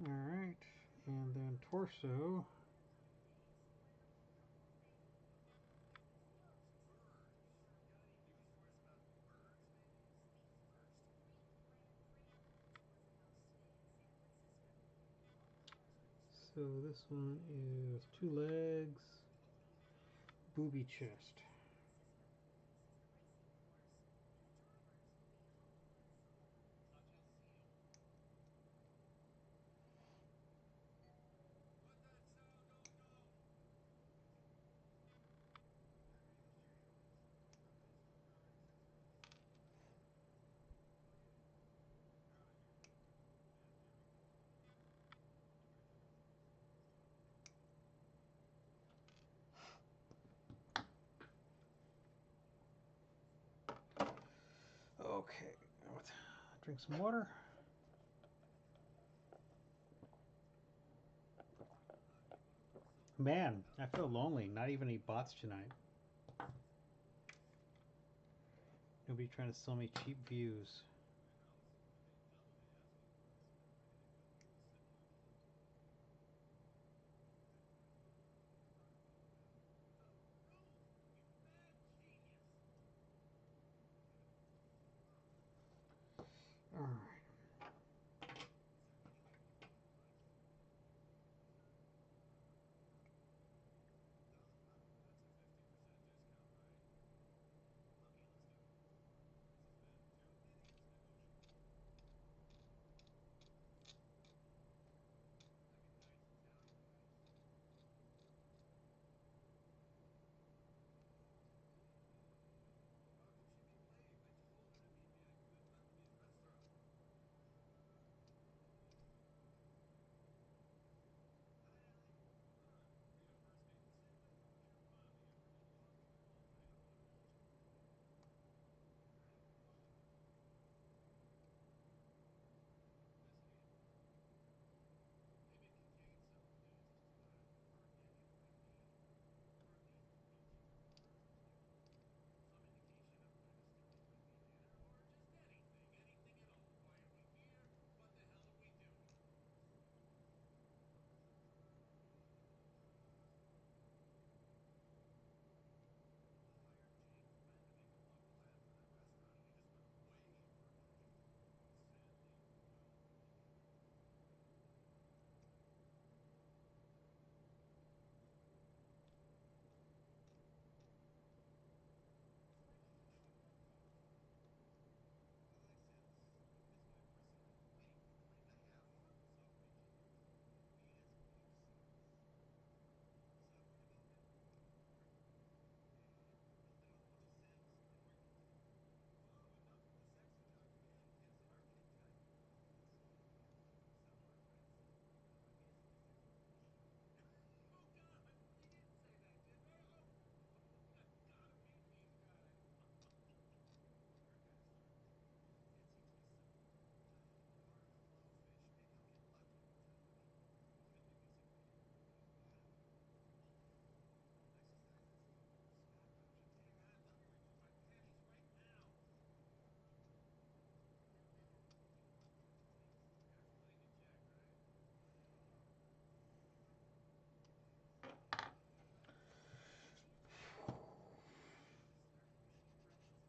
All right, and then torso. So this one is 2 legs, booby chest. Okay, drink some water. Man, I feel lonely. Not even any bots tonight. Nobody trying to sell me cheap views. All right.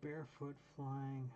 Barefoot flying.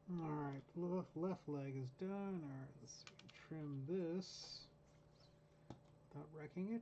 Alright, left leg is done. Alright, let's trim this without wrecking it.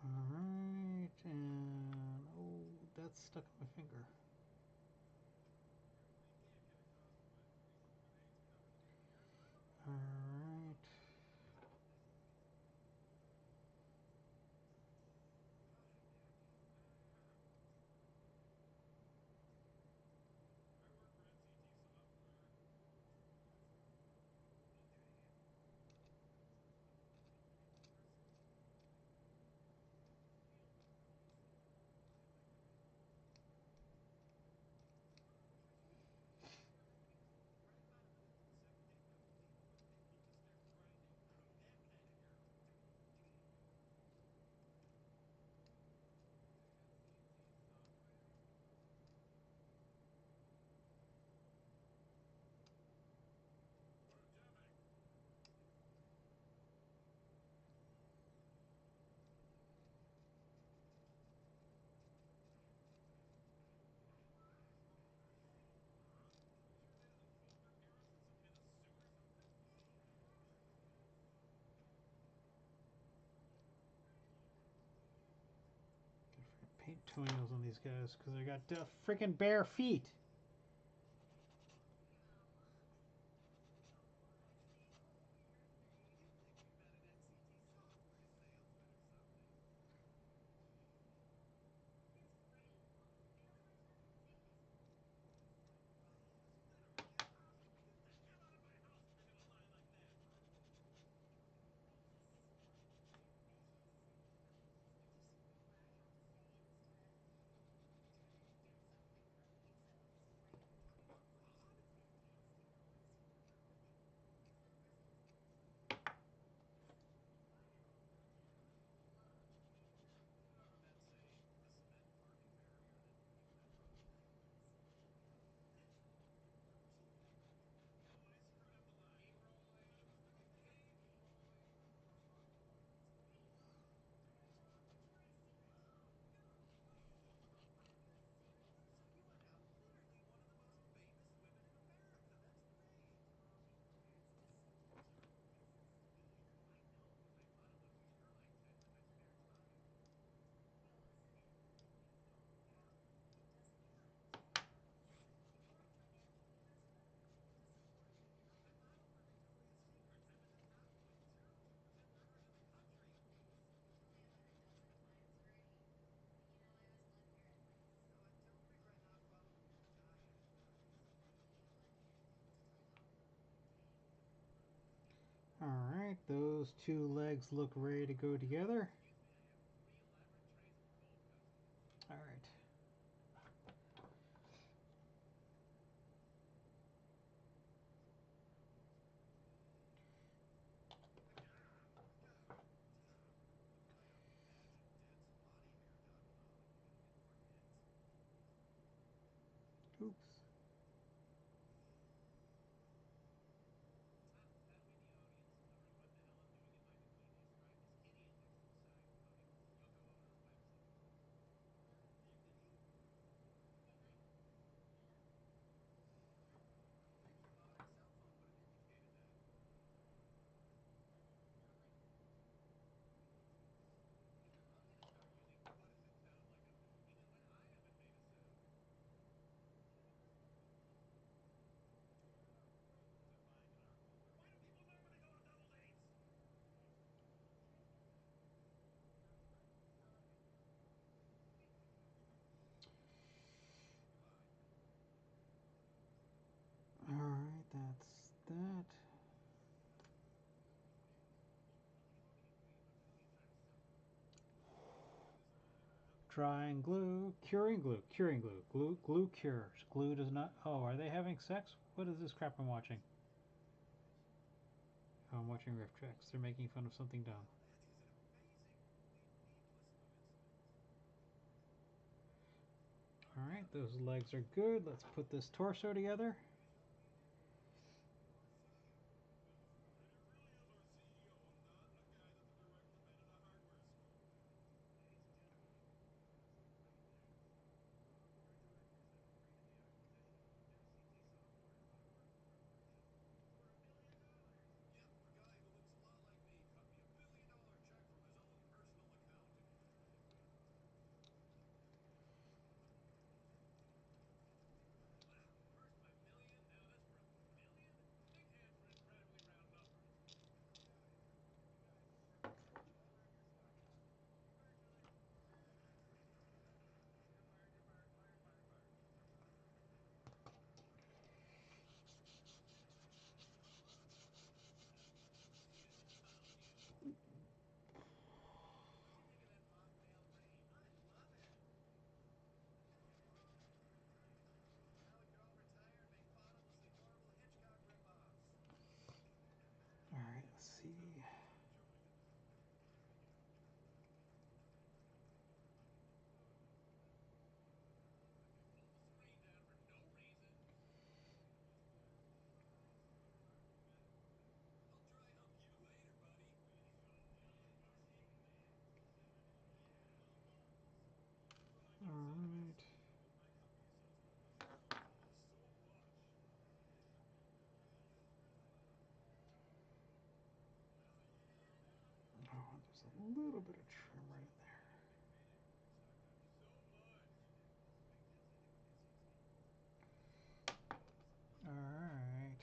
Alright, and oh, that's stuck in my finger. Alright. Paint toenails on these guys because they got freaking bare feet. Alright, those two legs look ready to go together. Alright. Oops. Drying glue, curing glue, curing glue, glue cures. Glue does not. Oh, are they having sex? What is this crap I'm watching? Oh, I'm watching riff tracks. They're making fun of something dumb. All right, those legs are good. Let's put this torso together. All right, let's see. All right. Oh, there's a little bit of trim right there. All right.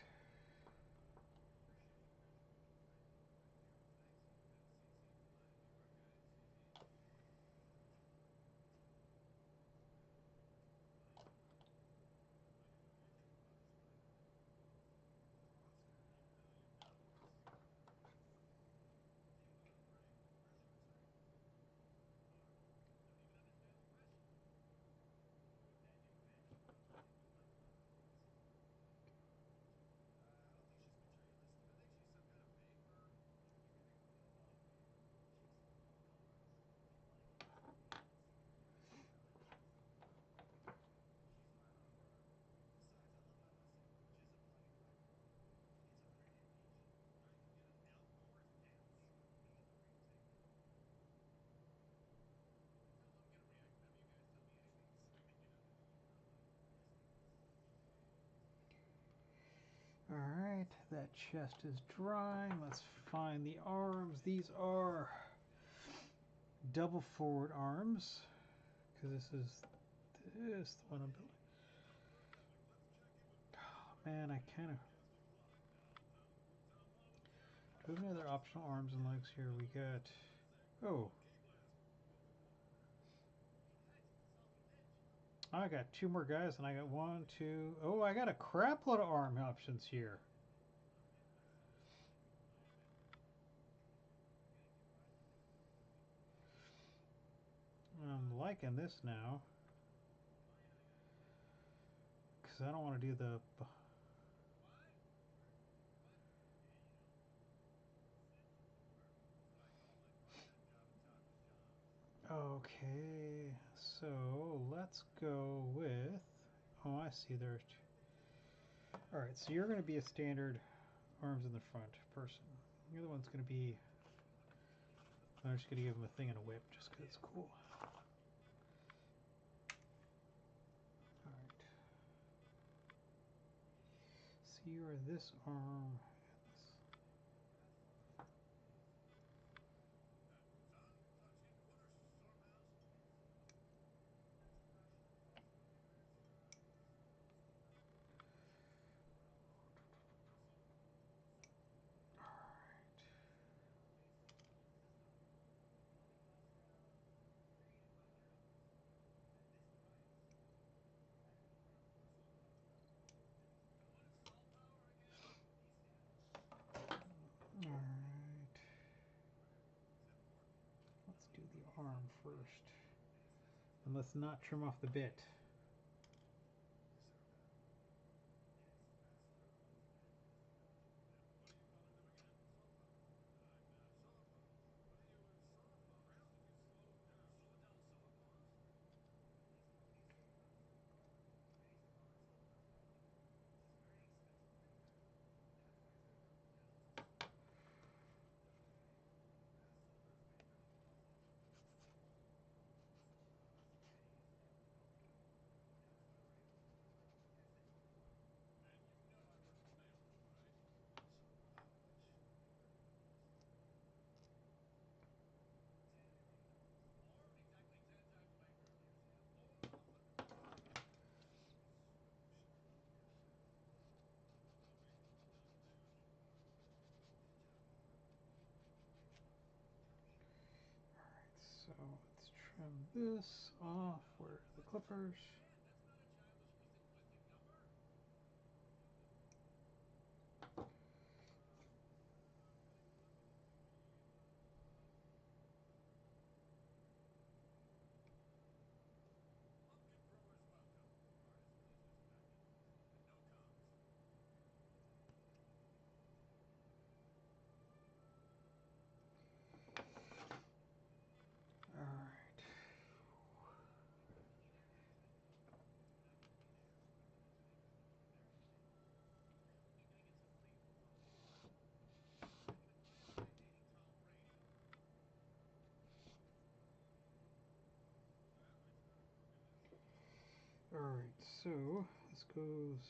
All right, that chest is drying. Let's find the arms. These are double forward arms, because this is the one I'm building. Oh, man, I kind of. Do we have any other optional arms and legs here? We got. Oh, I got two more guys, and I got one, two. Oh, I got a crap load of arm options here. I'm liking this now, because I don't want to do the. Okay, so let's go with. Oh, I see. There's. All right, so you're going to be a standard arms in the front person. You're the one's going to be. I'm just going to give him a thing and a whip just because it's cool. All right. So you are this arm. All right. Let's do the arm first. And let's not trim off the bit. So let's trim this off. Where are the clippers? Alright. Alright, so this goes.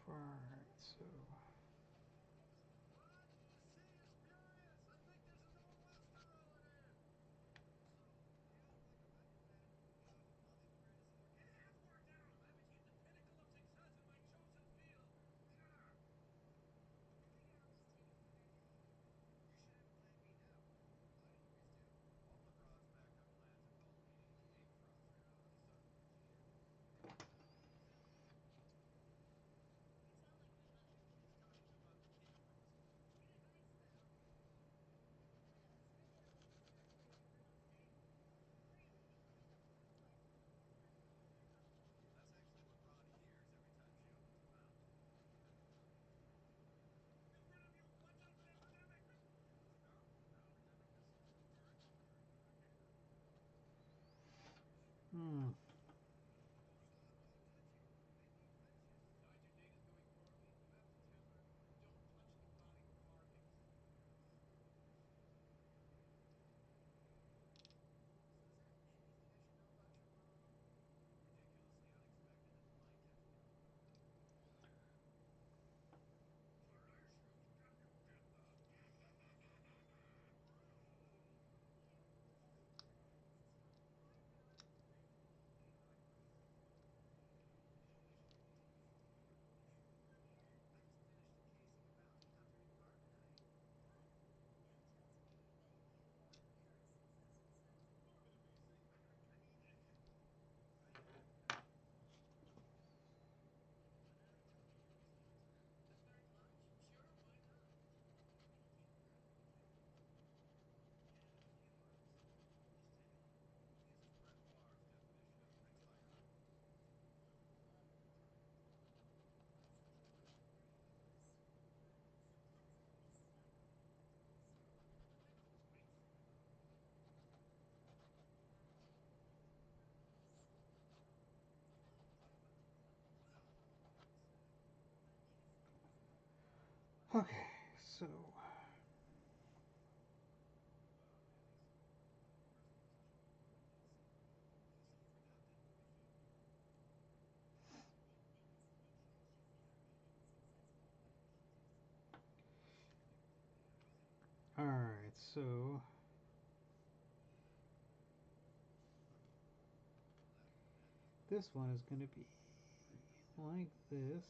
Alright, so. Hmm. Okay, so all right, so this one is going to be like this.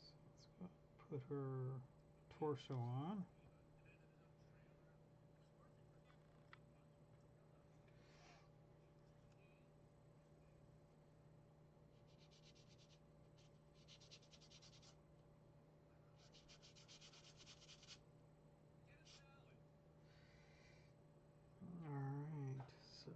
So let's go put her torso on. All right, so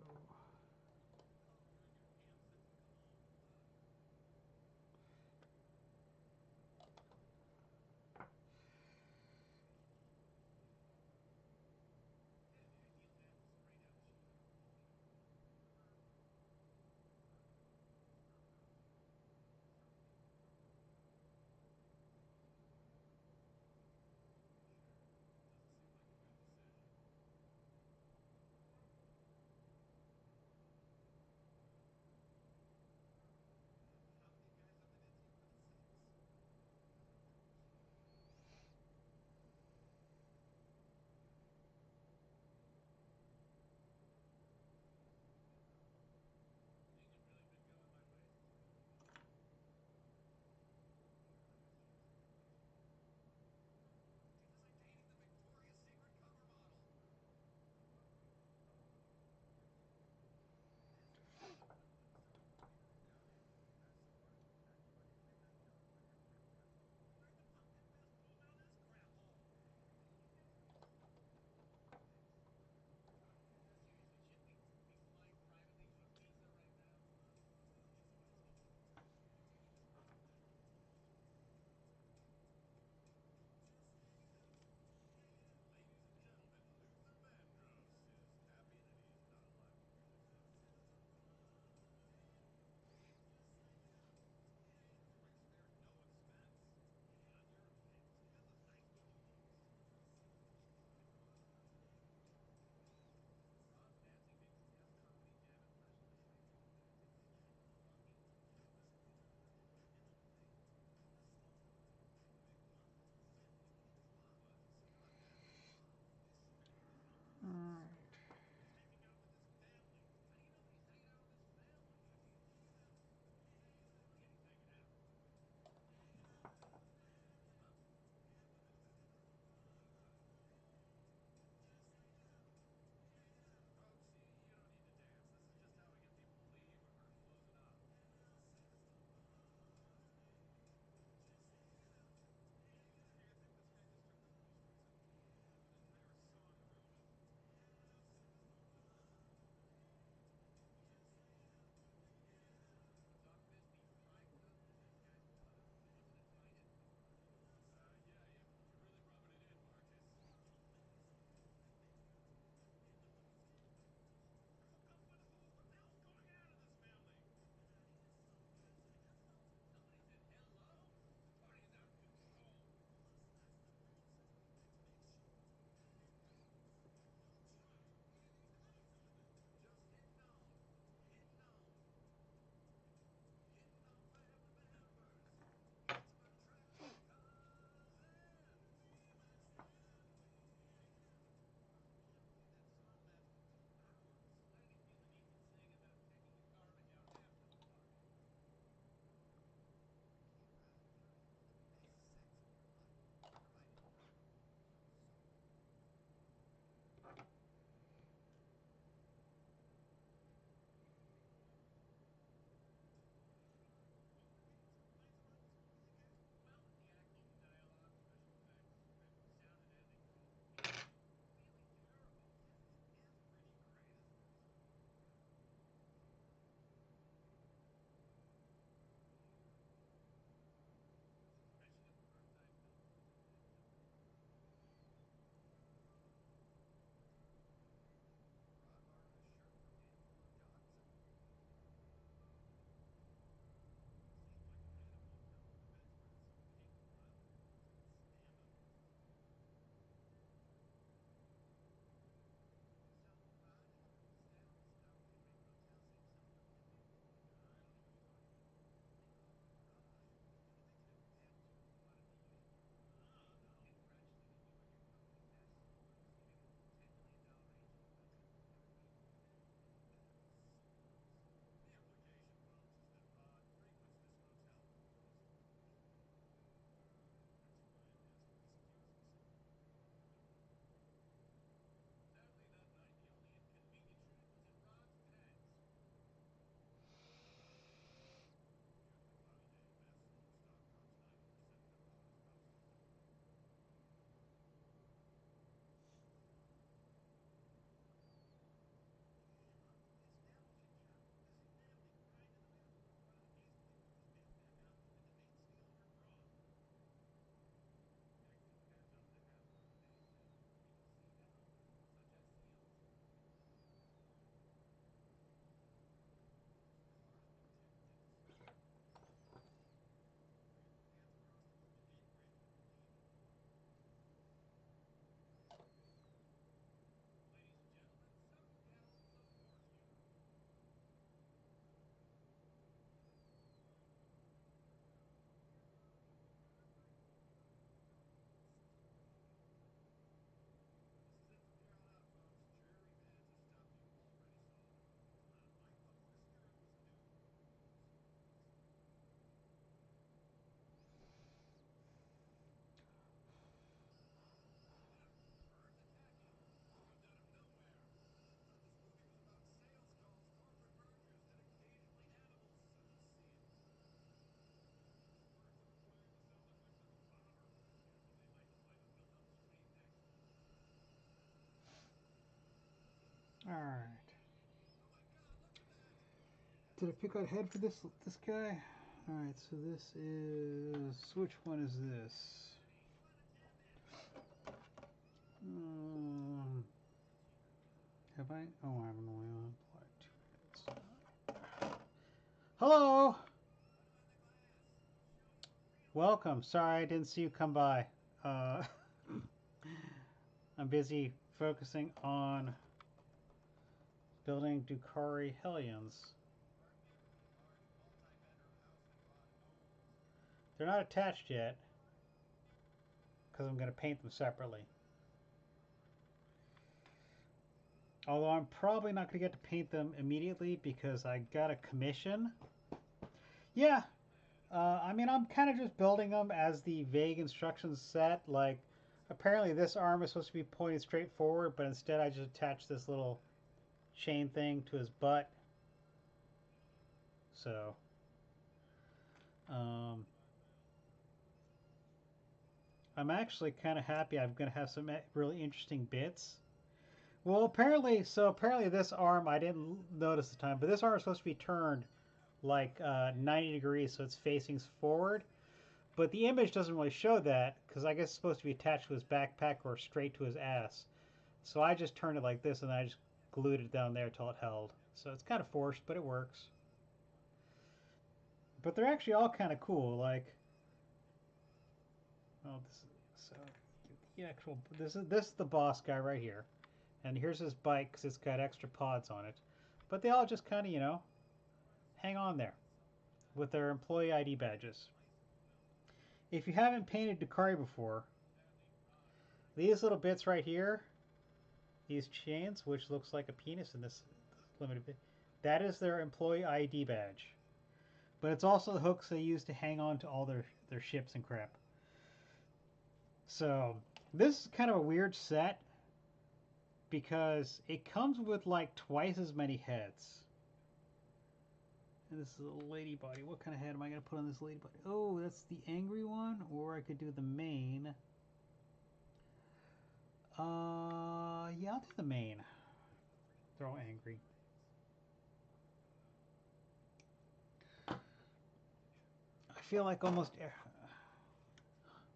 Alright. Did I pick out head for this guy? Alright, so this is... Which one is this? Have I? Oh, I haven't only applied 2 minutes. Hello! Welcome. Sorry I didn't see you come by. I'm busy focusing on building DruKhari Heilons. They're not attached yet because I'm going to paint them separately. Although I'm probably not going to get to paint them immediately because I got a commission. Yeah, I mean, I'm kind of just building them as the vague instructions set. Like, apparently this arm is supposed to be pointed straight forward, but instead I just attached this little chain thing to his butt. So, I'm actually kind of happy. I'm going to have some really interesting bits. Well, apparently this arm, I didn't notice the time, but this arm is supposed to be turned like 90 degrees, so it's facing forward. But the image doesn't really show that, because I guess it's supposed to be attached to his backpack or straight to his ass. So I just turned it like this, and I just glued it down there till it held. So it's kind of forced, but it works. But they're actually all kind of cool. Like, oh, this is the boss guy right here, and here's his bike because it's got extra pods on it. But they all just kind of, you know, hang on there with their employee ID badges. If you haven't painted DruKhari before, these little bits right here, these chains, which looks like a penis in this limited bit, that is their employee ID badge. But it's also the hooks they use to hang on to all their ships and crap. So this is kind of a weird set because it comes with like twice as many heads. And this is a lady body. What kind of head am I going to put on this lady body? Oh, that's the angry one, or I could do the main. Yeah, I'll do the main. They're all angry. I feel like almost...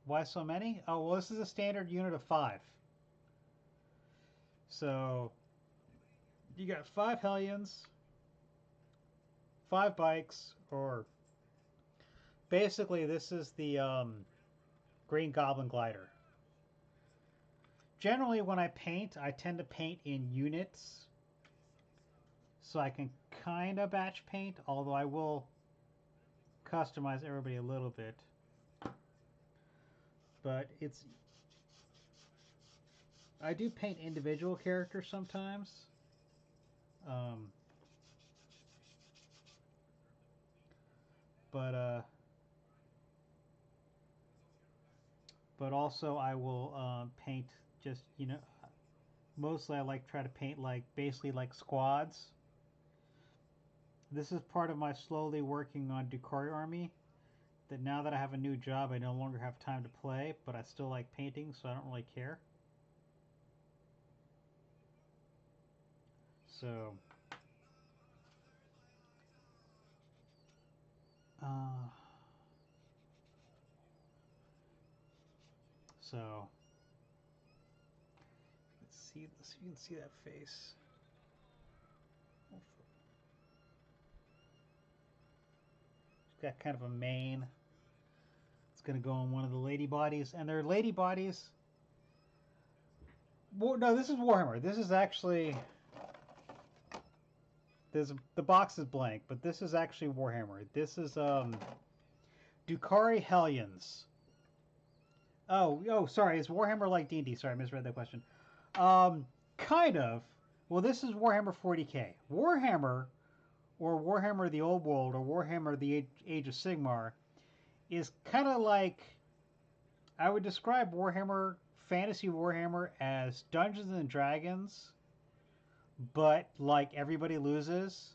Why so many? Oh, well, this is a standard unit of 5. So, you got 5 Hellions, 5 bikes, or... Basically, this is the Green Goblin Glider. Generally, when I paint, I tend to paint in units, so I can kind of batch paint, although I will customize everybody a little bit. But it's... I do paint individual characters sometimes. But also I will paint just, you know, mostly I like try to paint like basically like squads. This is part of my slowly working on DruKhari Army. That now that I have a new job, I no longer have time to play, but I still like painting, so I don't really care. So, let's see if you can see that face. It's got kind of a mane. It's going to go on one of the lady bodies, and they're lady bodies. Well, no, this is Warhammer. This is actually... the box is blank, but this is actually Warhammer. This is DruKhari Heilons. Oh, sorry. Is Warhammer like D&D? Sorry, I misread that question. Kind of. Well, this is Warhammer 40k. Warhammer, or Warhammer the Old World, or Warhammer the Age of Sigmar, is kind of like... I would describe Warhammer, Fantasy Warhammer, as Dungeons and Dragons, but like everybody loses.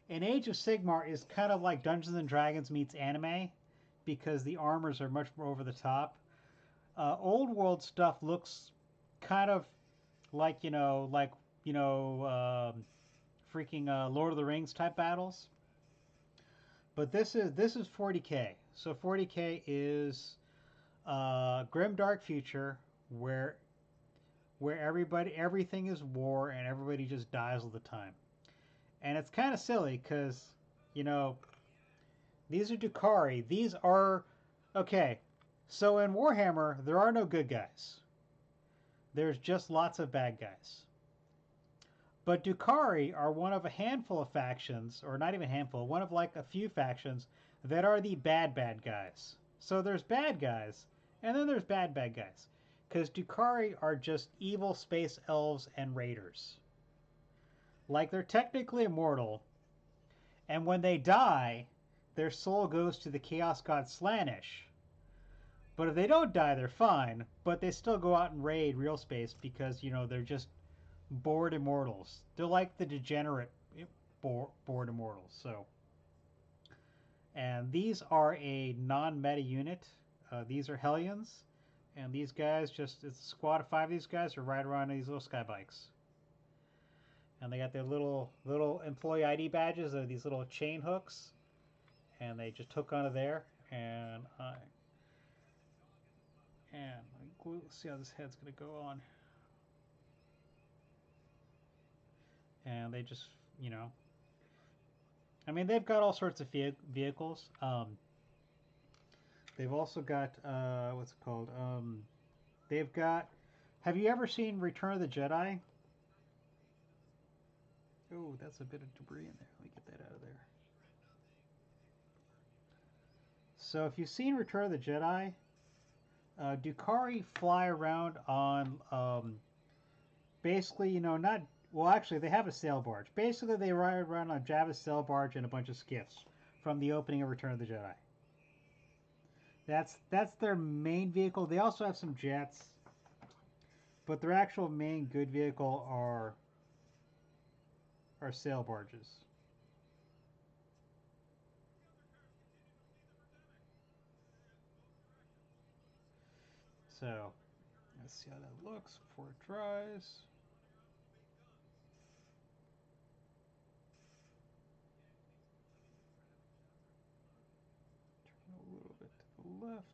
And Age of Sigmar is kind of like Dungeons and Dragons meets anime, because the armors are much more over the top. Old World stuff looks kind of like, you know, like you know, freaking Lord of the Rings type battles. But this is 40K. So 40K is grim dark future where everything is war and everybody just dies all the time. And it's kind of silly because, you know, these are DruKhari. These are okay. So in Warhammer, there are no good guys. There's just lots of bad guys. But DruKhari are one of a handful of factions, or not even a handful, one of like a few factions that are the bad guys. So there's bad guys, and then there's bad guys. Because DruKhari are just evil space elves and raiders. Like they're technically immortal, and when they die, their soul goes to the chaos god Slaanesh. But if they don't die, they're fine, but they still go out and raid real space because, you know, they're just bored immortals. They're like the degenerate bored immortals. So, and these are a non-meta unit. These are Hellions, and these guys just it's a squad of 5 of these guys are right around these little sky bikes, and they got their little employee ID badges. They're these little chain hooks, and they just hook onto there. And let's see how this head's gonna go on. And they just, you know, I mean, they've got all sorts of vehicles. They've also got what's it called? They've got. Have you ever seen Return of the Jedi? Oh, that's a bit of debris in there. Let me get that out of there. So if you've seen Return of the Jedi, DruKhari fly around on basically, you know, not well. Actually, they have a sail barge. Basically, they ride around on Jabba's sail barge and a bunch of skiffs from the opening of Return of the Jedi. That's their main vehicle. They also have some jets, but their actual main good vehicle are sail barges. So let's see how that looks before it dries. Turn a little bit to the left.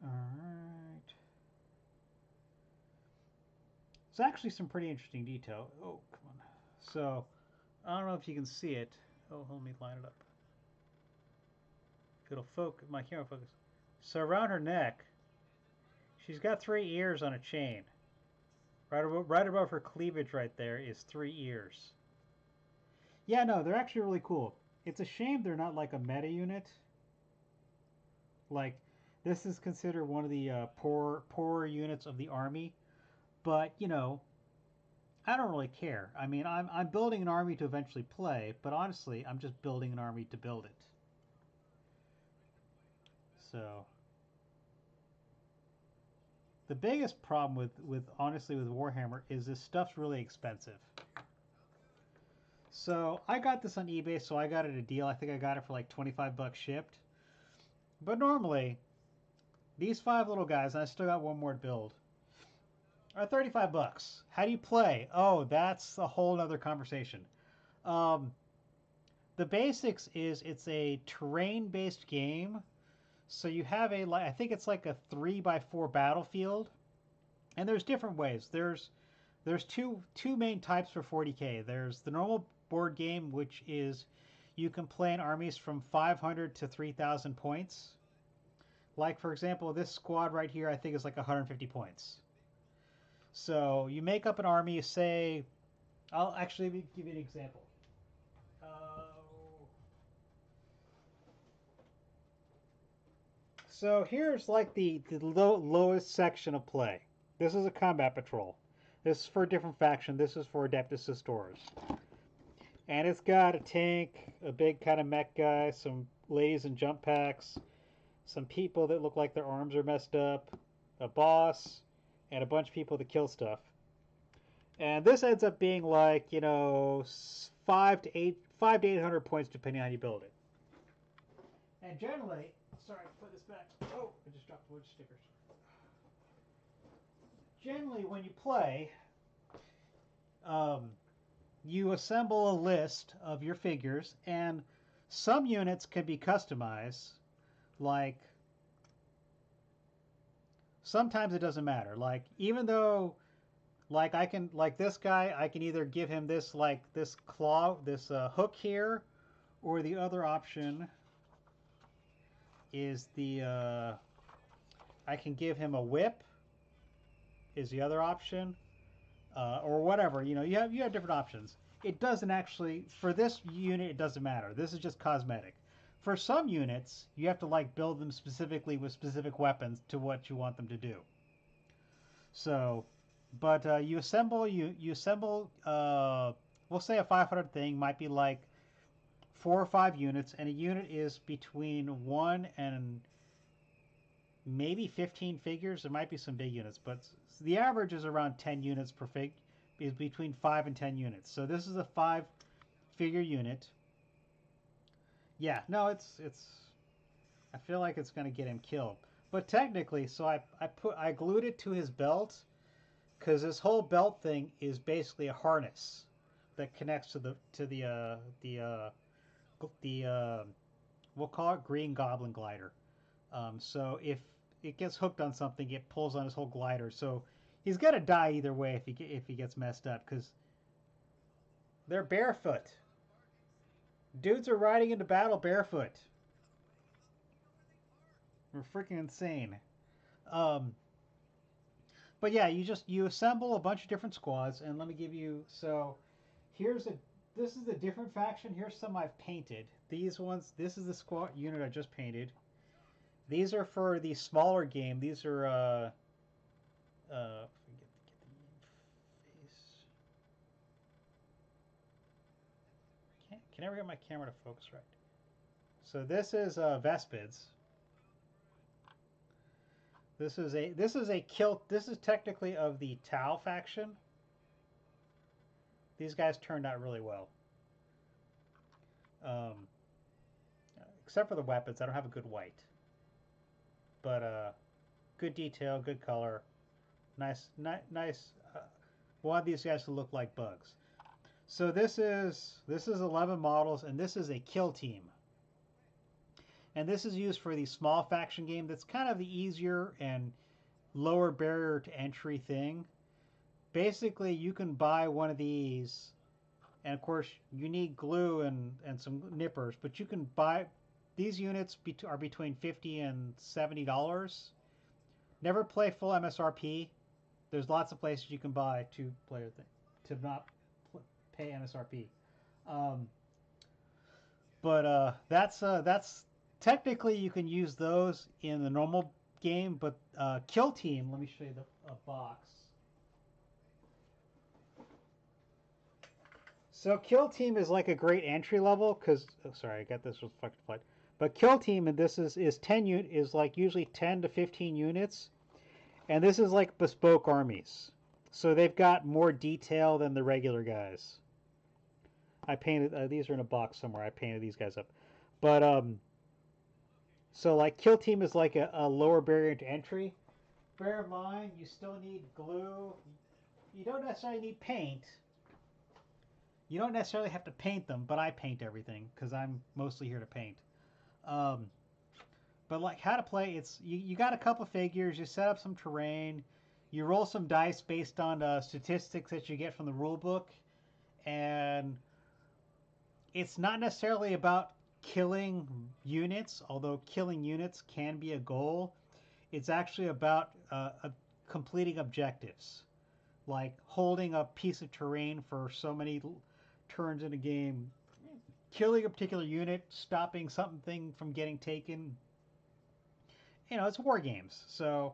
All right. It's actually some pretty interesting detail. Oh, come on. So I don't know if you can see it. Oh, let me line it up. If it'll focus, my camera focus. So around her neck, she's got 3 ears on a chain. Right above her cleavage right there is 3 ears. Yeah, no, they're actually really cool. It's a shame they're not like a meta unit. Like, this is considered one of the poorer units of the army. But, you know, I don't really care. I mean, I'm building an army to eventually play, but honestly, I'm just building an army to build it. So, the biggest problem with honestly with Warhammer is this stuff's really expensive. So I got this on eBay, so I got it a deal. I think I got it for like 25 bucks shipped. But normally, these 5 little guys, and I still got one more to build, are 35 bucks. How do you play? Oh, that's a whole other conversation. The basics is it's a terrain-based game. So you have I think it's like a 3x4 battlefield, and there's different ways. There's two main types for 40K. There's the normal board game, which is you can play in armies from 500 to 3,000 points. Like for example, this squad right here, I think is like 150 points. So you make up an army. Say, I'll actually give you an example. So here's like the lowest section of play. This is a combat patrol. This is for a different faction. This is for Adeptus Sistores. And it's got a tank, a big kind of mech guy, some ladies in jump packs, some people that look like their arms are messed up, a boss, and a bunch of people that kill stuff. And this ends up being like, you know, 5 to 800 points depending on how you build it. And generally, sorry, put this back. Oh, I just dropped a bunch of stickers. Generally, when you play, you assemble a list of your figures, and some units can be customized. Like, sometimes it doesn't matter. Like, even though, like, I can, like this guy, I can either give him this, like, this claw, this hook here, or the other option is the, I can give him a whip, is the other option, or whatever. You know, you have different options. It doesn't actually, for this unit, it doesn't matter. This is just cosmetic. For some units, you have to like build them specifically with specific weapons to what you want them to do. So, but you assemble, we'll say a 500 thing might be like 4 or 5 units, and a unit is between 1 and maybe 15 figures. There might be some big units, but the average is around 10 units per fig, is between 5 and 10 units. So this is a 5-figure unit. Yeah, no, it's I feel like it's going to get him killed. But technically, so I glued it to his belt, because this whole belt thing is basically a harness that connects to the we'll call it Green Goblin glider. So if it gets hooked on something, it pulls on his whole glider. So he's gonna die either way if he gets messed up, because they're barefoot. Dudes are riding into battle barefoot. We're freaking insane. Um, but yeah, you assemble a bunch of different squads, and let me give you this is a different faction. Here's some I've painted. These ones, this is the squad unit I just painted. These are for the smaller game. These are can never get my camera to focus right. So this is Vespids. This is a kill. This is technically of the Tau faction. These guys turned out really well. Except for the weapons, I don't have a good white. But good detail, good color, nice. Want these guys to look like bugs. So this is 11 models, and this is a kill team. And this is used for the small faction game. That's kind of the easier and lower barrier to entry thing. Basically, you can buy one of these, and of course you need glue and some nippers, but you can buy these units are between $50 and $70. Never play full MSRP. There's lots of places you can buy two-player to not pay MSRP. But that's technically you can use those in the normal game. But Kill Team, let me show you a box. So Kill Team is like a great entry level because sorry, I got this reflected flight. But Kill Team, and this is 10 is like usually 10 to 15 units, and this is like bespoke armies. So they've got more detail than the regular guys. I painted these are in a box somewhere. I painted these guys up, but so like Kill Team is like a lower barrier to entry. Bear in mind, you still need glue. You don't necessarily need paint. You don't necessarily have to paint them, but I paint everything because I'm mostly here to paint. But like how to play, it's you got a couple figures, you set up some terrain, you roll some dice based on statistics that you get from the rule book, and it's not necessarily about killing units, although killing units can be a goal. It's actually about completing objectives, like holding a piece of terrain for so many turns in a game, killing a particular unit, stopping something from getting taken. You know, it's war games, so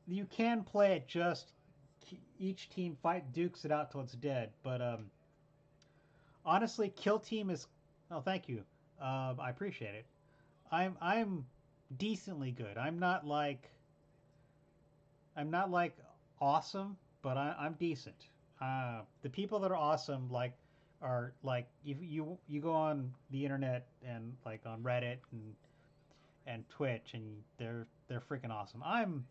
you can play it just each team dukes it out till it's dead. But honestly, Kill Team is. Oh, thank you. I appreciate it. I'm decently good. I'm not like awesome, but I'm decent. The people that are awesome are like you go on the internet and like on Reddit and Twitch, and they're freaking awesome. I'm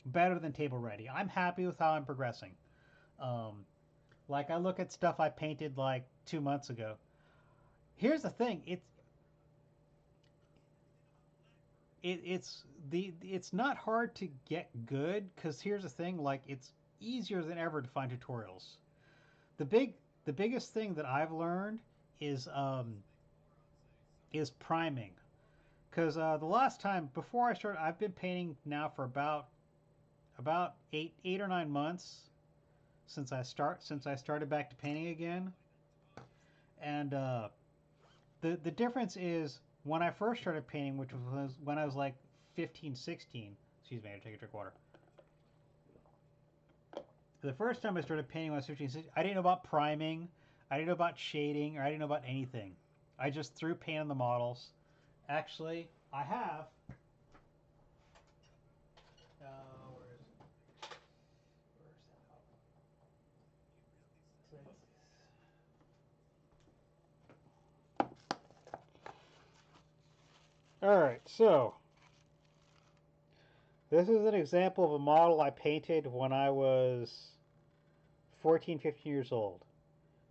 better than table ready. I'm happy with how I'm progressing. Um, like I look at stuff I painted like 2 months ago. Here's the thing: it's not hard to get good because here's the thing: like it's easier than ever to find tutorials. The big the biggest thing that I've learned is priming because the last time before I started, I've been painting now for about 8 or 9 months since I started back to painting again, and the difference is when I first started painting, which was when I was like 15, 16. Excuse me, I gotta take a drink of water. The first time I started painting when I was 15, 16, I didn't know about priming, I didn't know about shading, or I didn't know about anything. I just threw paint on the models. Actually, I have. Where is it? Where's that? All right, so this is an example of a model I painted when I was 14, 15 years old.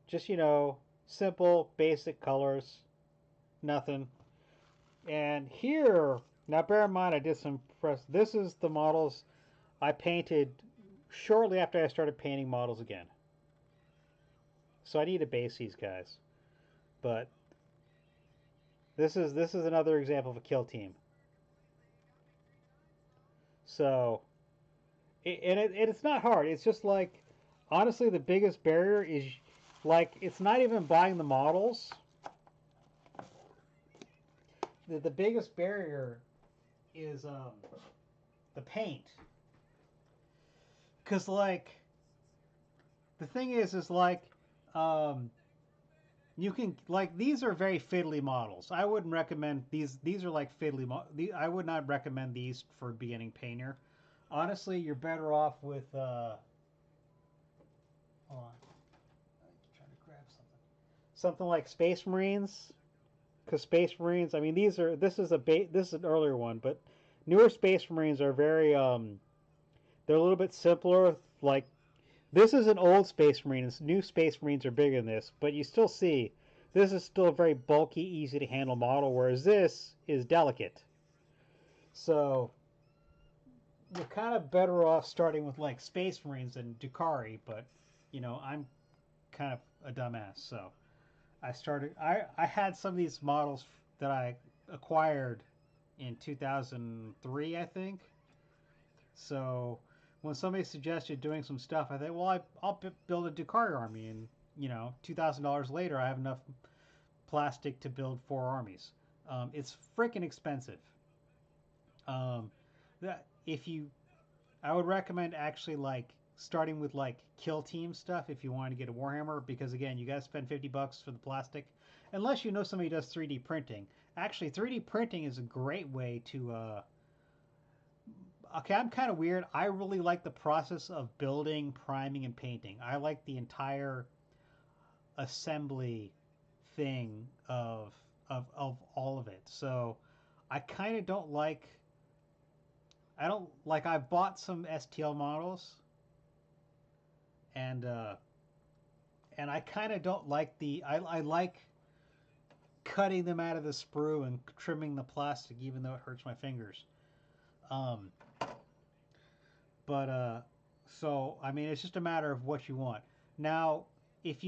Just, simple, basic colors, nothing. And here, now bear in mind I did some press. This is the models I painted shortly after I started painting models again. So I need to base these guys. But this is another example of a kill team. So, it's not hard. It's just like, honestly, the biggest barrier is, like, it's not even buying the models. The biggest barrier is the paint. Because, like, the thing is like, you can, like, these are very fiddly models. I wouldn't recommend these. These are like fiddly. I would not recommend these for a beginning painter. Honestly, you're better off with. Hold on, I'm trying to grab something. Something like Space Marines, because Space Marines. I mean, these are. This is an earlier one, but newer Space Marines are very. They're a little bit simpler. Like, this is an old Space Marines. New Space Marines are bigger than this, but you still see this is still a very bulky, easy to handle model, whereas this is delicate. So you're kind of better off starting with like Space Marines than DruKhari, but I'm kind of a dumbass, so I had some of these models that I acquired in 2003, I think. So when somebody suggested doing some stuff, I thought, well, I'll build a DruKhari army, and $2,000 later, I have enough plastic to build 4 armies. It's freaking expensive. That if you, I would recommend actually like starting with like kill team stuff if you want to get a Warhammer, because again, you guys spend $50 for the plastic, unless you know somebody does 3D printing. Actually, 3D printing is a great way to okay, I'm kind of weird. I really like the process of building, priming, and painting. I like the entire assembly thing of all of it. So I kind of don't like. I don't like. I've bought some STL models, and I kind of don't like the. I like cutting them out of the sprue and trimming the plastic, even though it hurts my fingers. Um, But so I mean, it's just a matter of what you want. Now, if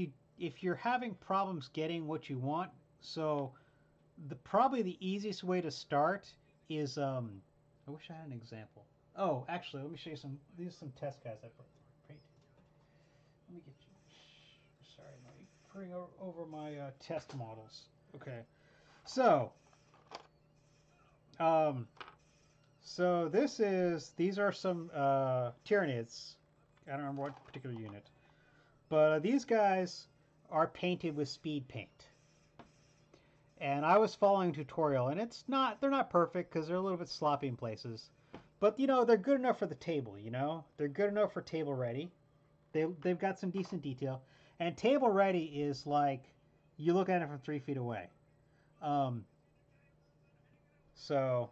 you're having problems getting what you want, so probably the easiest way to start is I wish I had an example. Oh, actually, let me show you some. These are some test guys I painted. Let me get you. Sorry, let me bring over my test models. Okay, so um, so these are some Tyranids. I don't remember what particular unit, but these guys are painted with speed paint. And I was following a tutorial, and they're not perfect because they're a little bit sloppy in places, but they're good enough for the table. They're good enough for table ready. They've got some decent detail, and table ready is like you look at it from 3 feet away. Um, so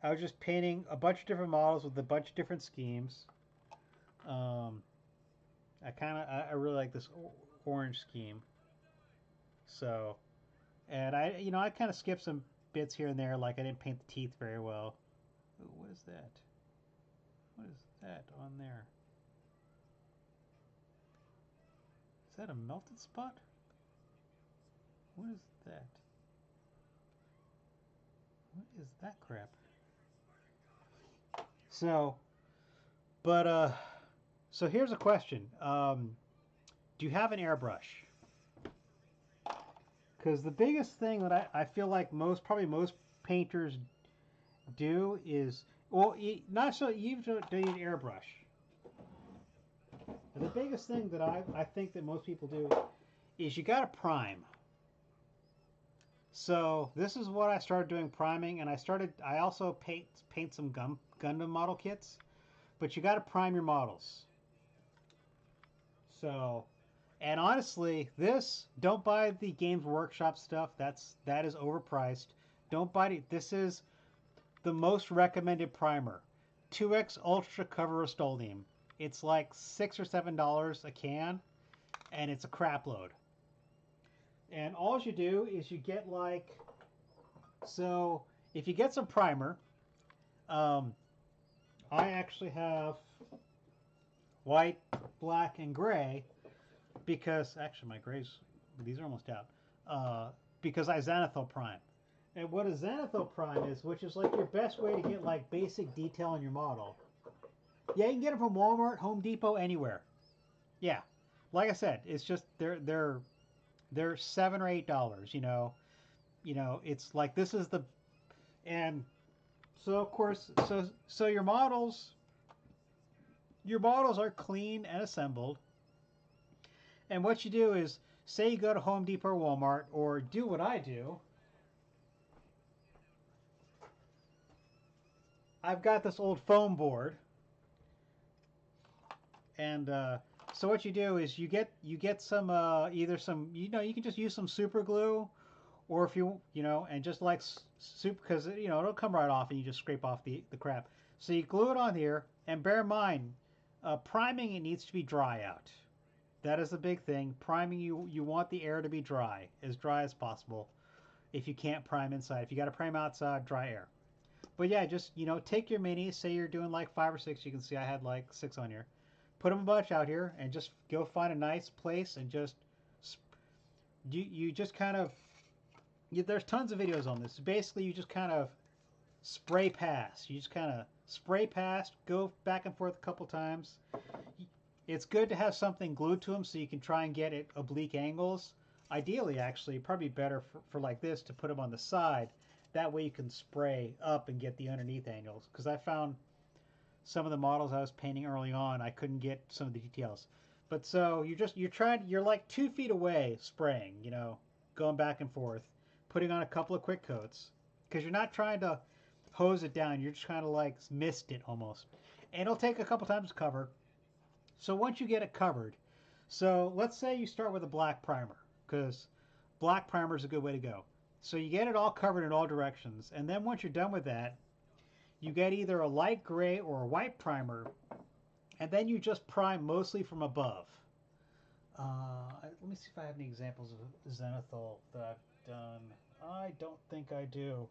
I was just painting a bunch of different models with a bunch of different schemes. Um, I really like this orange scheme. So, and I kind of skipped some bits here and there, like I didn't paint the teeth very well. Ooh, what is that? What is that on there? Is that a melted spot? What is that? What is that crap? So, but so here's a question. Do you have an airbrush? Because the biggest thing that I feel like probably most painters do is, well, not so you don't need an airbrush. The biggest thing that I think that most people do is you got to prime. So this is what I started doing, priming, and I also paint some Gundam model kits, but you got to prime your models. So, and honestly, don't buy the Games Workshop stuff. That is overpriced. Don't buy it. This is the most recommended primer, 2X Ultra Cover Rust-Oleum. It's like $6 or $7 a can, and it's a crap load. And all you do is you get so if you get some primer, I actually have white, black, and gray because actually my grays, these are almost out, because I Xanathol prime. And what a Xanathol prime is, which is like your best way to get like basic detail on your model. Yeah, you can get them from Walmart, Home Depot, anywhere. Yeah, like I said, it's just they're $7 or $8. It's like this is the and so of course so your models are clean and assembled. And what you do is say you go to Home Depot or Walmart, or do what I do. I've got this old foam board, and so what you do is you get some either some you can just use some super glue, or if and just like soup, because it'll come right off and you just scrape off the crap. So you glue it on here, and bear in mind, priming it needs to be dry out. That is the big thing. Priming, you want the air to be dry as possible. If you can't prime inside, if you got to prime outside, dry air. But yeah, just take your minis. Say you're doing like 5 or 6. You can see I had like 6 on here. Put them a bunch out here, and just go find a nice place and just you just kind of there's tons of videos on this. Basically, you just kind of spray pass. You just kind of spray past, go back and forth a couple times. It's good to have something glued to them so you can try and get it oblique angles. Ideally, actually, probably better for like this to put them on the side. That way you can spray up and get the underneath angles. Because I found some of the models I was painting early on, I couldn't get some of the details. But so you're like 2 feet away spraying, going back and forth, putting on a couple of quick coats. Because you're not trying to hose it down, you're just trying to like mist it almost. And it'll take a couple times to cover. So once you get it covered, so let's say you start with a black primer, because black primer is a good way to go. So you get it all covered in all directions, and then once you're done with that, you get either a light gray or a white primer, and then you just prime mostly from above. Let me see if I have any examples of Zenithal that I've done. I don't think I do.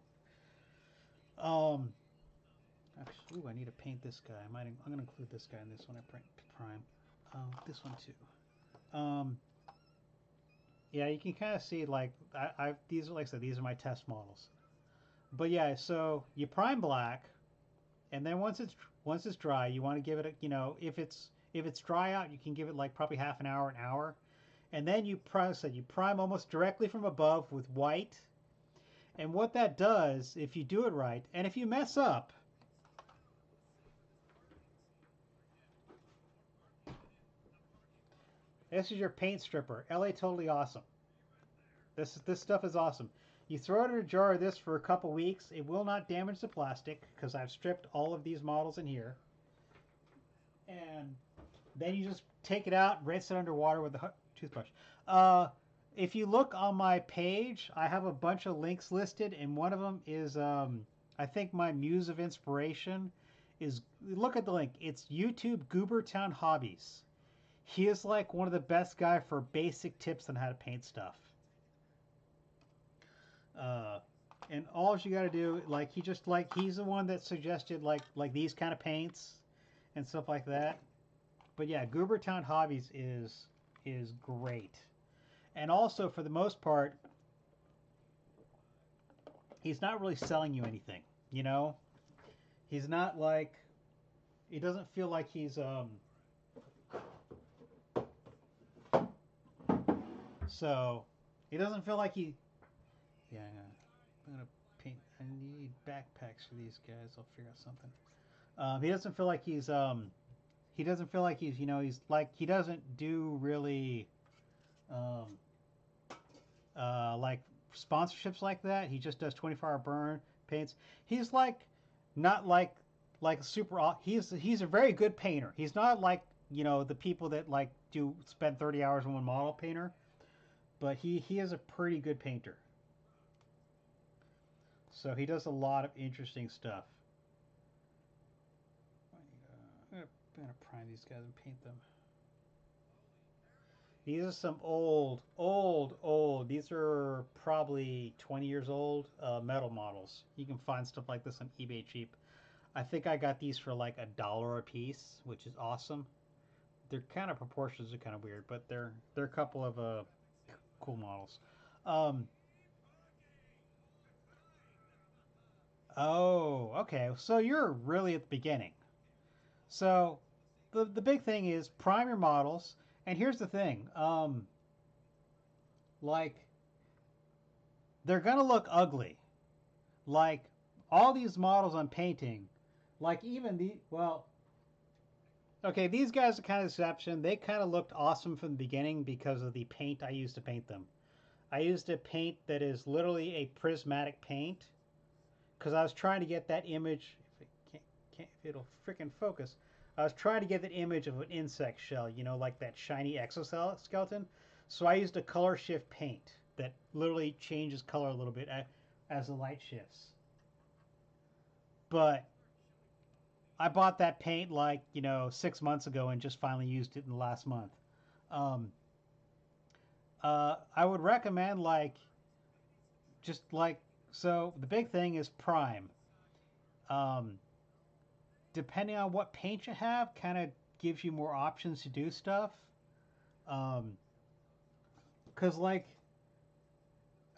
Actually, I need to paint this guy. I'm going to include this guy in this one. I prime. This one too. Yeah, you can kind of see like these are like I said, these are my test models. But yeah, so you prime black, and then once it's dry, you want to give it a if it's dry out, you can give it like probably half an hour, and then you prime almost directly from above with white. And what that does, if you do it right, and if you mess up, this is your paint stripper. LA Totally Awesome. This stuff is awesome. You throw it in a jar of this for a couple weeks. It will not damage the plastic because I've stripped all of these models in here. And then you just take it out, rinse it underwater with a toothbrush. If you look on my page, I have a bunch of links listed, and one of them is I think my muse of inspiration is, look at the link. It's YouTube Goobertown Hobbies. He is like one of the best guy for basic tips on how to paint stuff. And all you got to do, like he's the one that suggested like these kind of paints and stuff like that. But yeah, Goobertown Hobbies is great. And also for the most part, he's not really selling you anything, you know? He's not like, he doesn't feel like he's so he doesn't feel like he, yeah, I'm gonna paint, I need backpacks for these guys. I'll figure out something. He doesn't feel like he doesn't feel like he's, you know, he's like, he doesn't do really um, like sponsorships like that. He just does 24-hour burn paints. He's like not like super. He's a very good painter. He's not like, you know, the people that like do spend 30 hours on one model painter, but he is a pretty good painter. So he does a lot of interesting stuff. I'm gonna prime these guys and paint them. These are some old. These are probably 20 years old metal models. You can find stuff like this on eBay cheap. I think I got these for like $1 a piece, which is awesome. Their kind of proportions are kind of weird, but they're a couple of cool models. Um, oh, okay. So you're really at the beginning. So the big thing is prime your models. And here's the thing. Like they're gonna look ugly. Like all these models I'm painting, like even the, well, okay, these guys are kind of exception. They kind of looked awesome from the beginning because of the paint I used to paint them. I used a paint that is literally a prismatic paint because I was trying to get that image. If it can't if it'll freaking focus. I was trying to get that image of an insect shell, you know, like that shiny exoskeleton. So I used a color shift paint that literally changes color a little bit as the light shifts. But I bought that paint like, you know, 6 months ago and just finally used it in the last month. Um, I would recommend like, just like, so the big thing is prime. Um, Depending on what paint you have, kind of gives you more options to do stuff. Because like,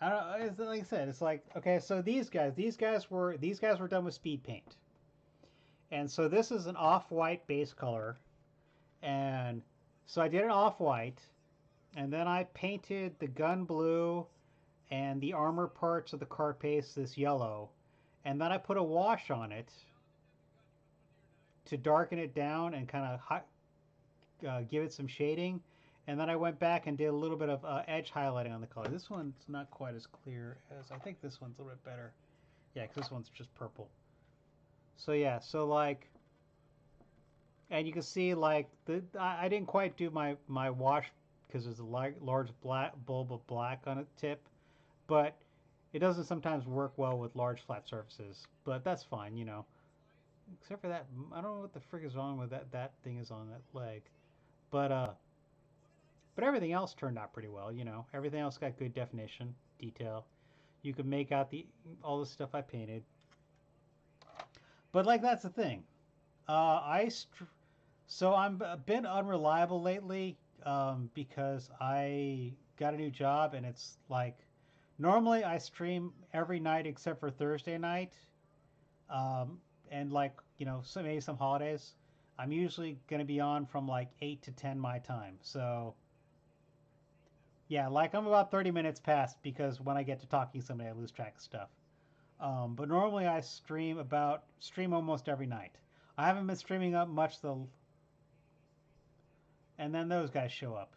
I don't know, it's like I said, it's like, okay, so these guys were done with speed paint. And so this is an off-white base color. And so I did an off-white, and then I painted the gun blue and the armor parts of the carapace this yellow. And then I put a wash on it to darken it down and kind of give it some shading. And then I went back and did a little bit of edge highlighting on the color. This one's not quite as clear as, I think this one's a little bit better. Yeah, because this one's just purple. So yeah, so like, and you can see like, I didn't quite do my wash because there's a large black bulb of black on the tip. But it doesn't sometimes work well with large flat surfaces. But that's fine, you know. Except for that, I don't know what the frick is wrong with that thing is on that leg. But everything else turned out pretty well, you know. Everything else got good definition, detail. You could make out all the stuff I painted. But like that's the thing. So I'm a bit unreliable lately because I got a new job and it's like normally I stream every night except for Thursday night. And like, you know, maybe some holidays. I'm usually going to be on from like 8 to 10 my time. So yeah, like I'm about 30 minutes past because when I get to talking to somebody, I lose track of stuff. But normally I stream almost every night. I haven't been streaming up much though. And then those guys show up.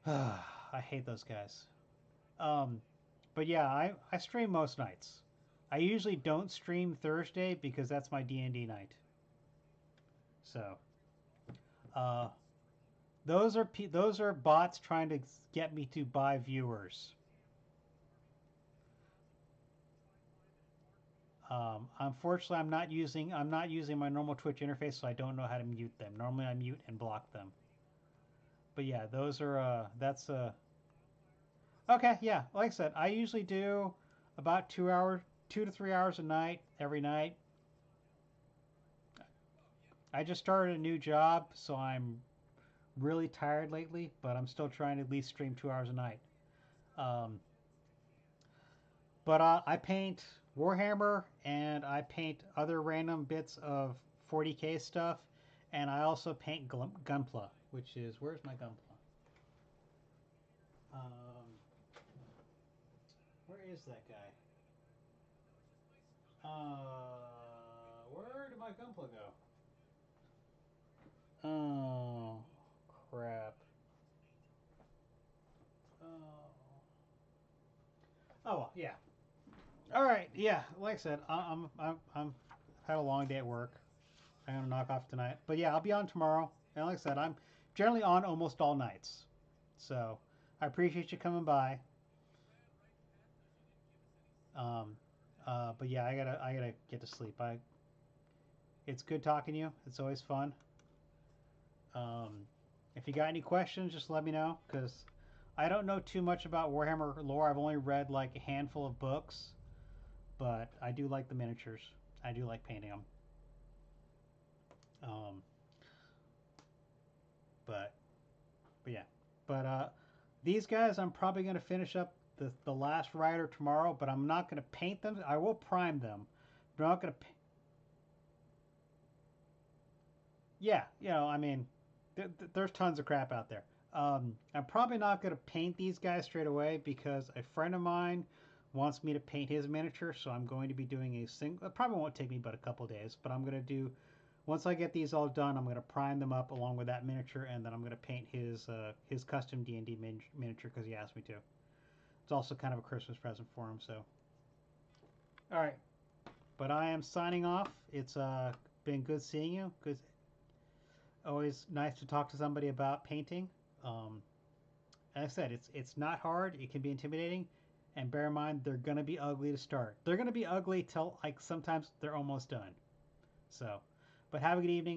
I hate those guys. Um, but yeah, I stream most nights. I usually don't stream Thursday because that's my D&D night. So, uh, those are bots trying to get me to buy viewers. Unfortunately, I'm not using my normal Twitch interface, so I don't know how to mute them. Normally, I mute and block them. But yeah, those are that's okay. Yeah, like I said, I usually do about 2 hours, 2 to 3 hours a night every night. I just started a new job, so I'm really tired lately, but I'm still trying to at least stream 2 hours a night. Um, but I paint Warhammer and I paint other random bits of 40k stuff, and I also paint Gunpla, which is where's my Gunpla? Where is that guy? Where did my Gunpla go? Oh, crap. Oh. Oh well, yeah. All right, yeah. Like I said, I'm had a long day at work. I'm gonna knock off tonight, but yeah, I'll be on tomorrow. And like I said, I'm generally on almost all nights, so I appreciate you coming by. Um, but yeah, I gotta get to sleep. It's good talking to you. It's always fun. Um, if you got any questions, just let me know because I don't know too much about Warhammer lore. I've only read like a handful of books, but I do like the miniatures. I do like painting them. Um, but but yeah, but these guys I'm probably gonna finish up the last rider tomorrow, but I'm not gonna paint them. I will prime them, but I'm not gonna. Yeah, I mean, there's tons of crap out there. I'm probably not going to paint these guys straight away because a friend of mine wants me to paint his miniature, so I'm going to be doing a single. It probably won't take me but a couple days, but I'm going to do. Once I get these all done, I'm going to prime them up along with that miniature, and then I'm going to paint his custom D&D miniature because he asked me to. It's also kind of a Christmas present for him. So, all right, but I am signing off. It's been good seeing you. Good, always nice to talk to somebody about painting. Um, as I said, it's not hard. It can be intimidating, and bear in mind they're gonna be ugly to start. They're gonna be ugly till like sometimes they're almost done. So, but have a good evening.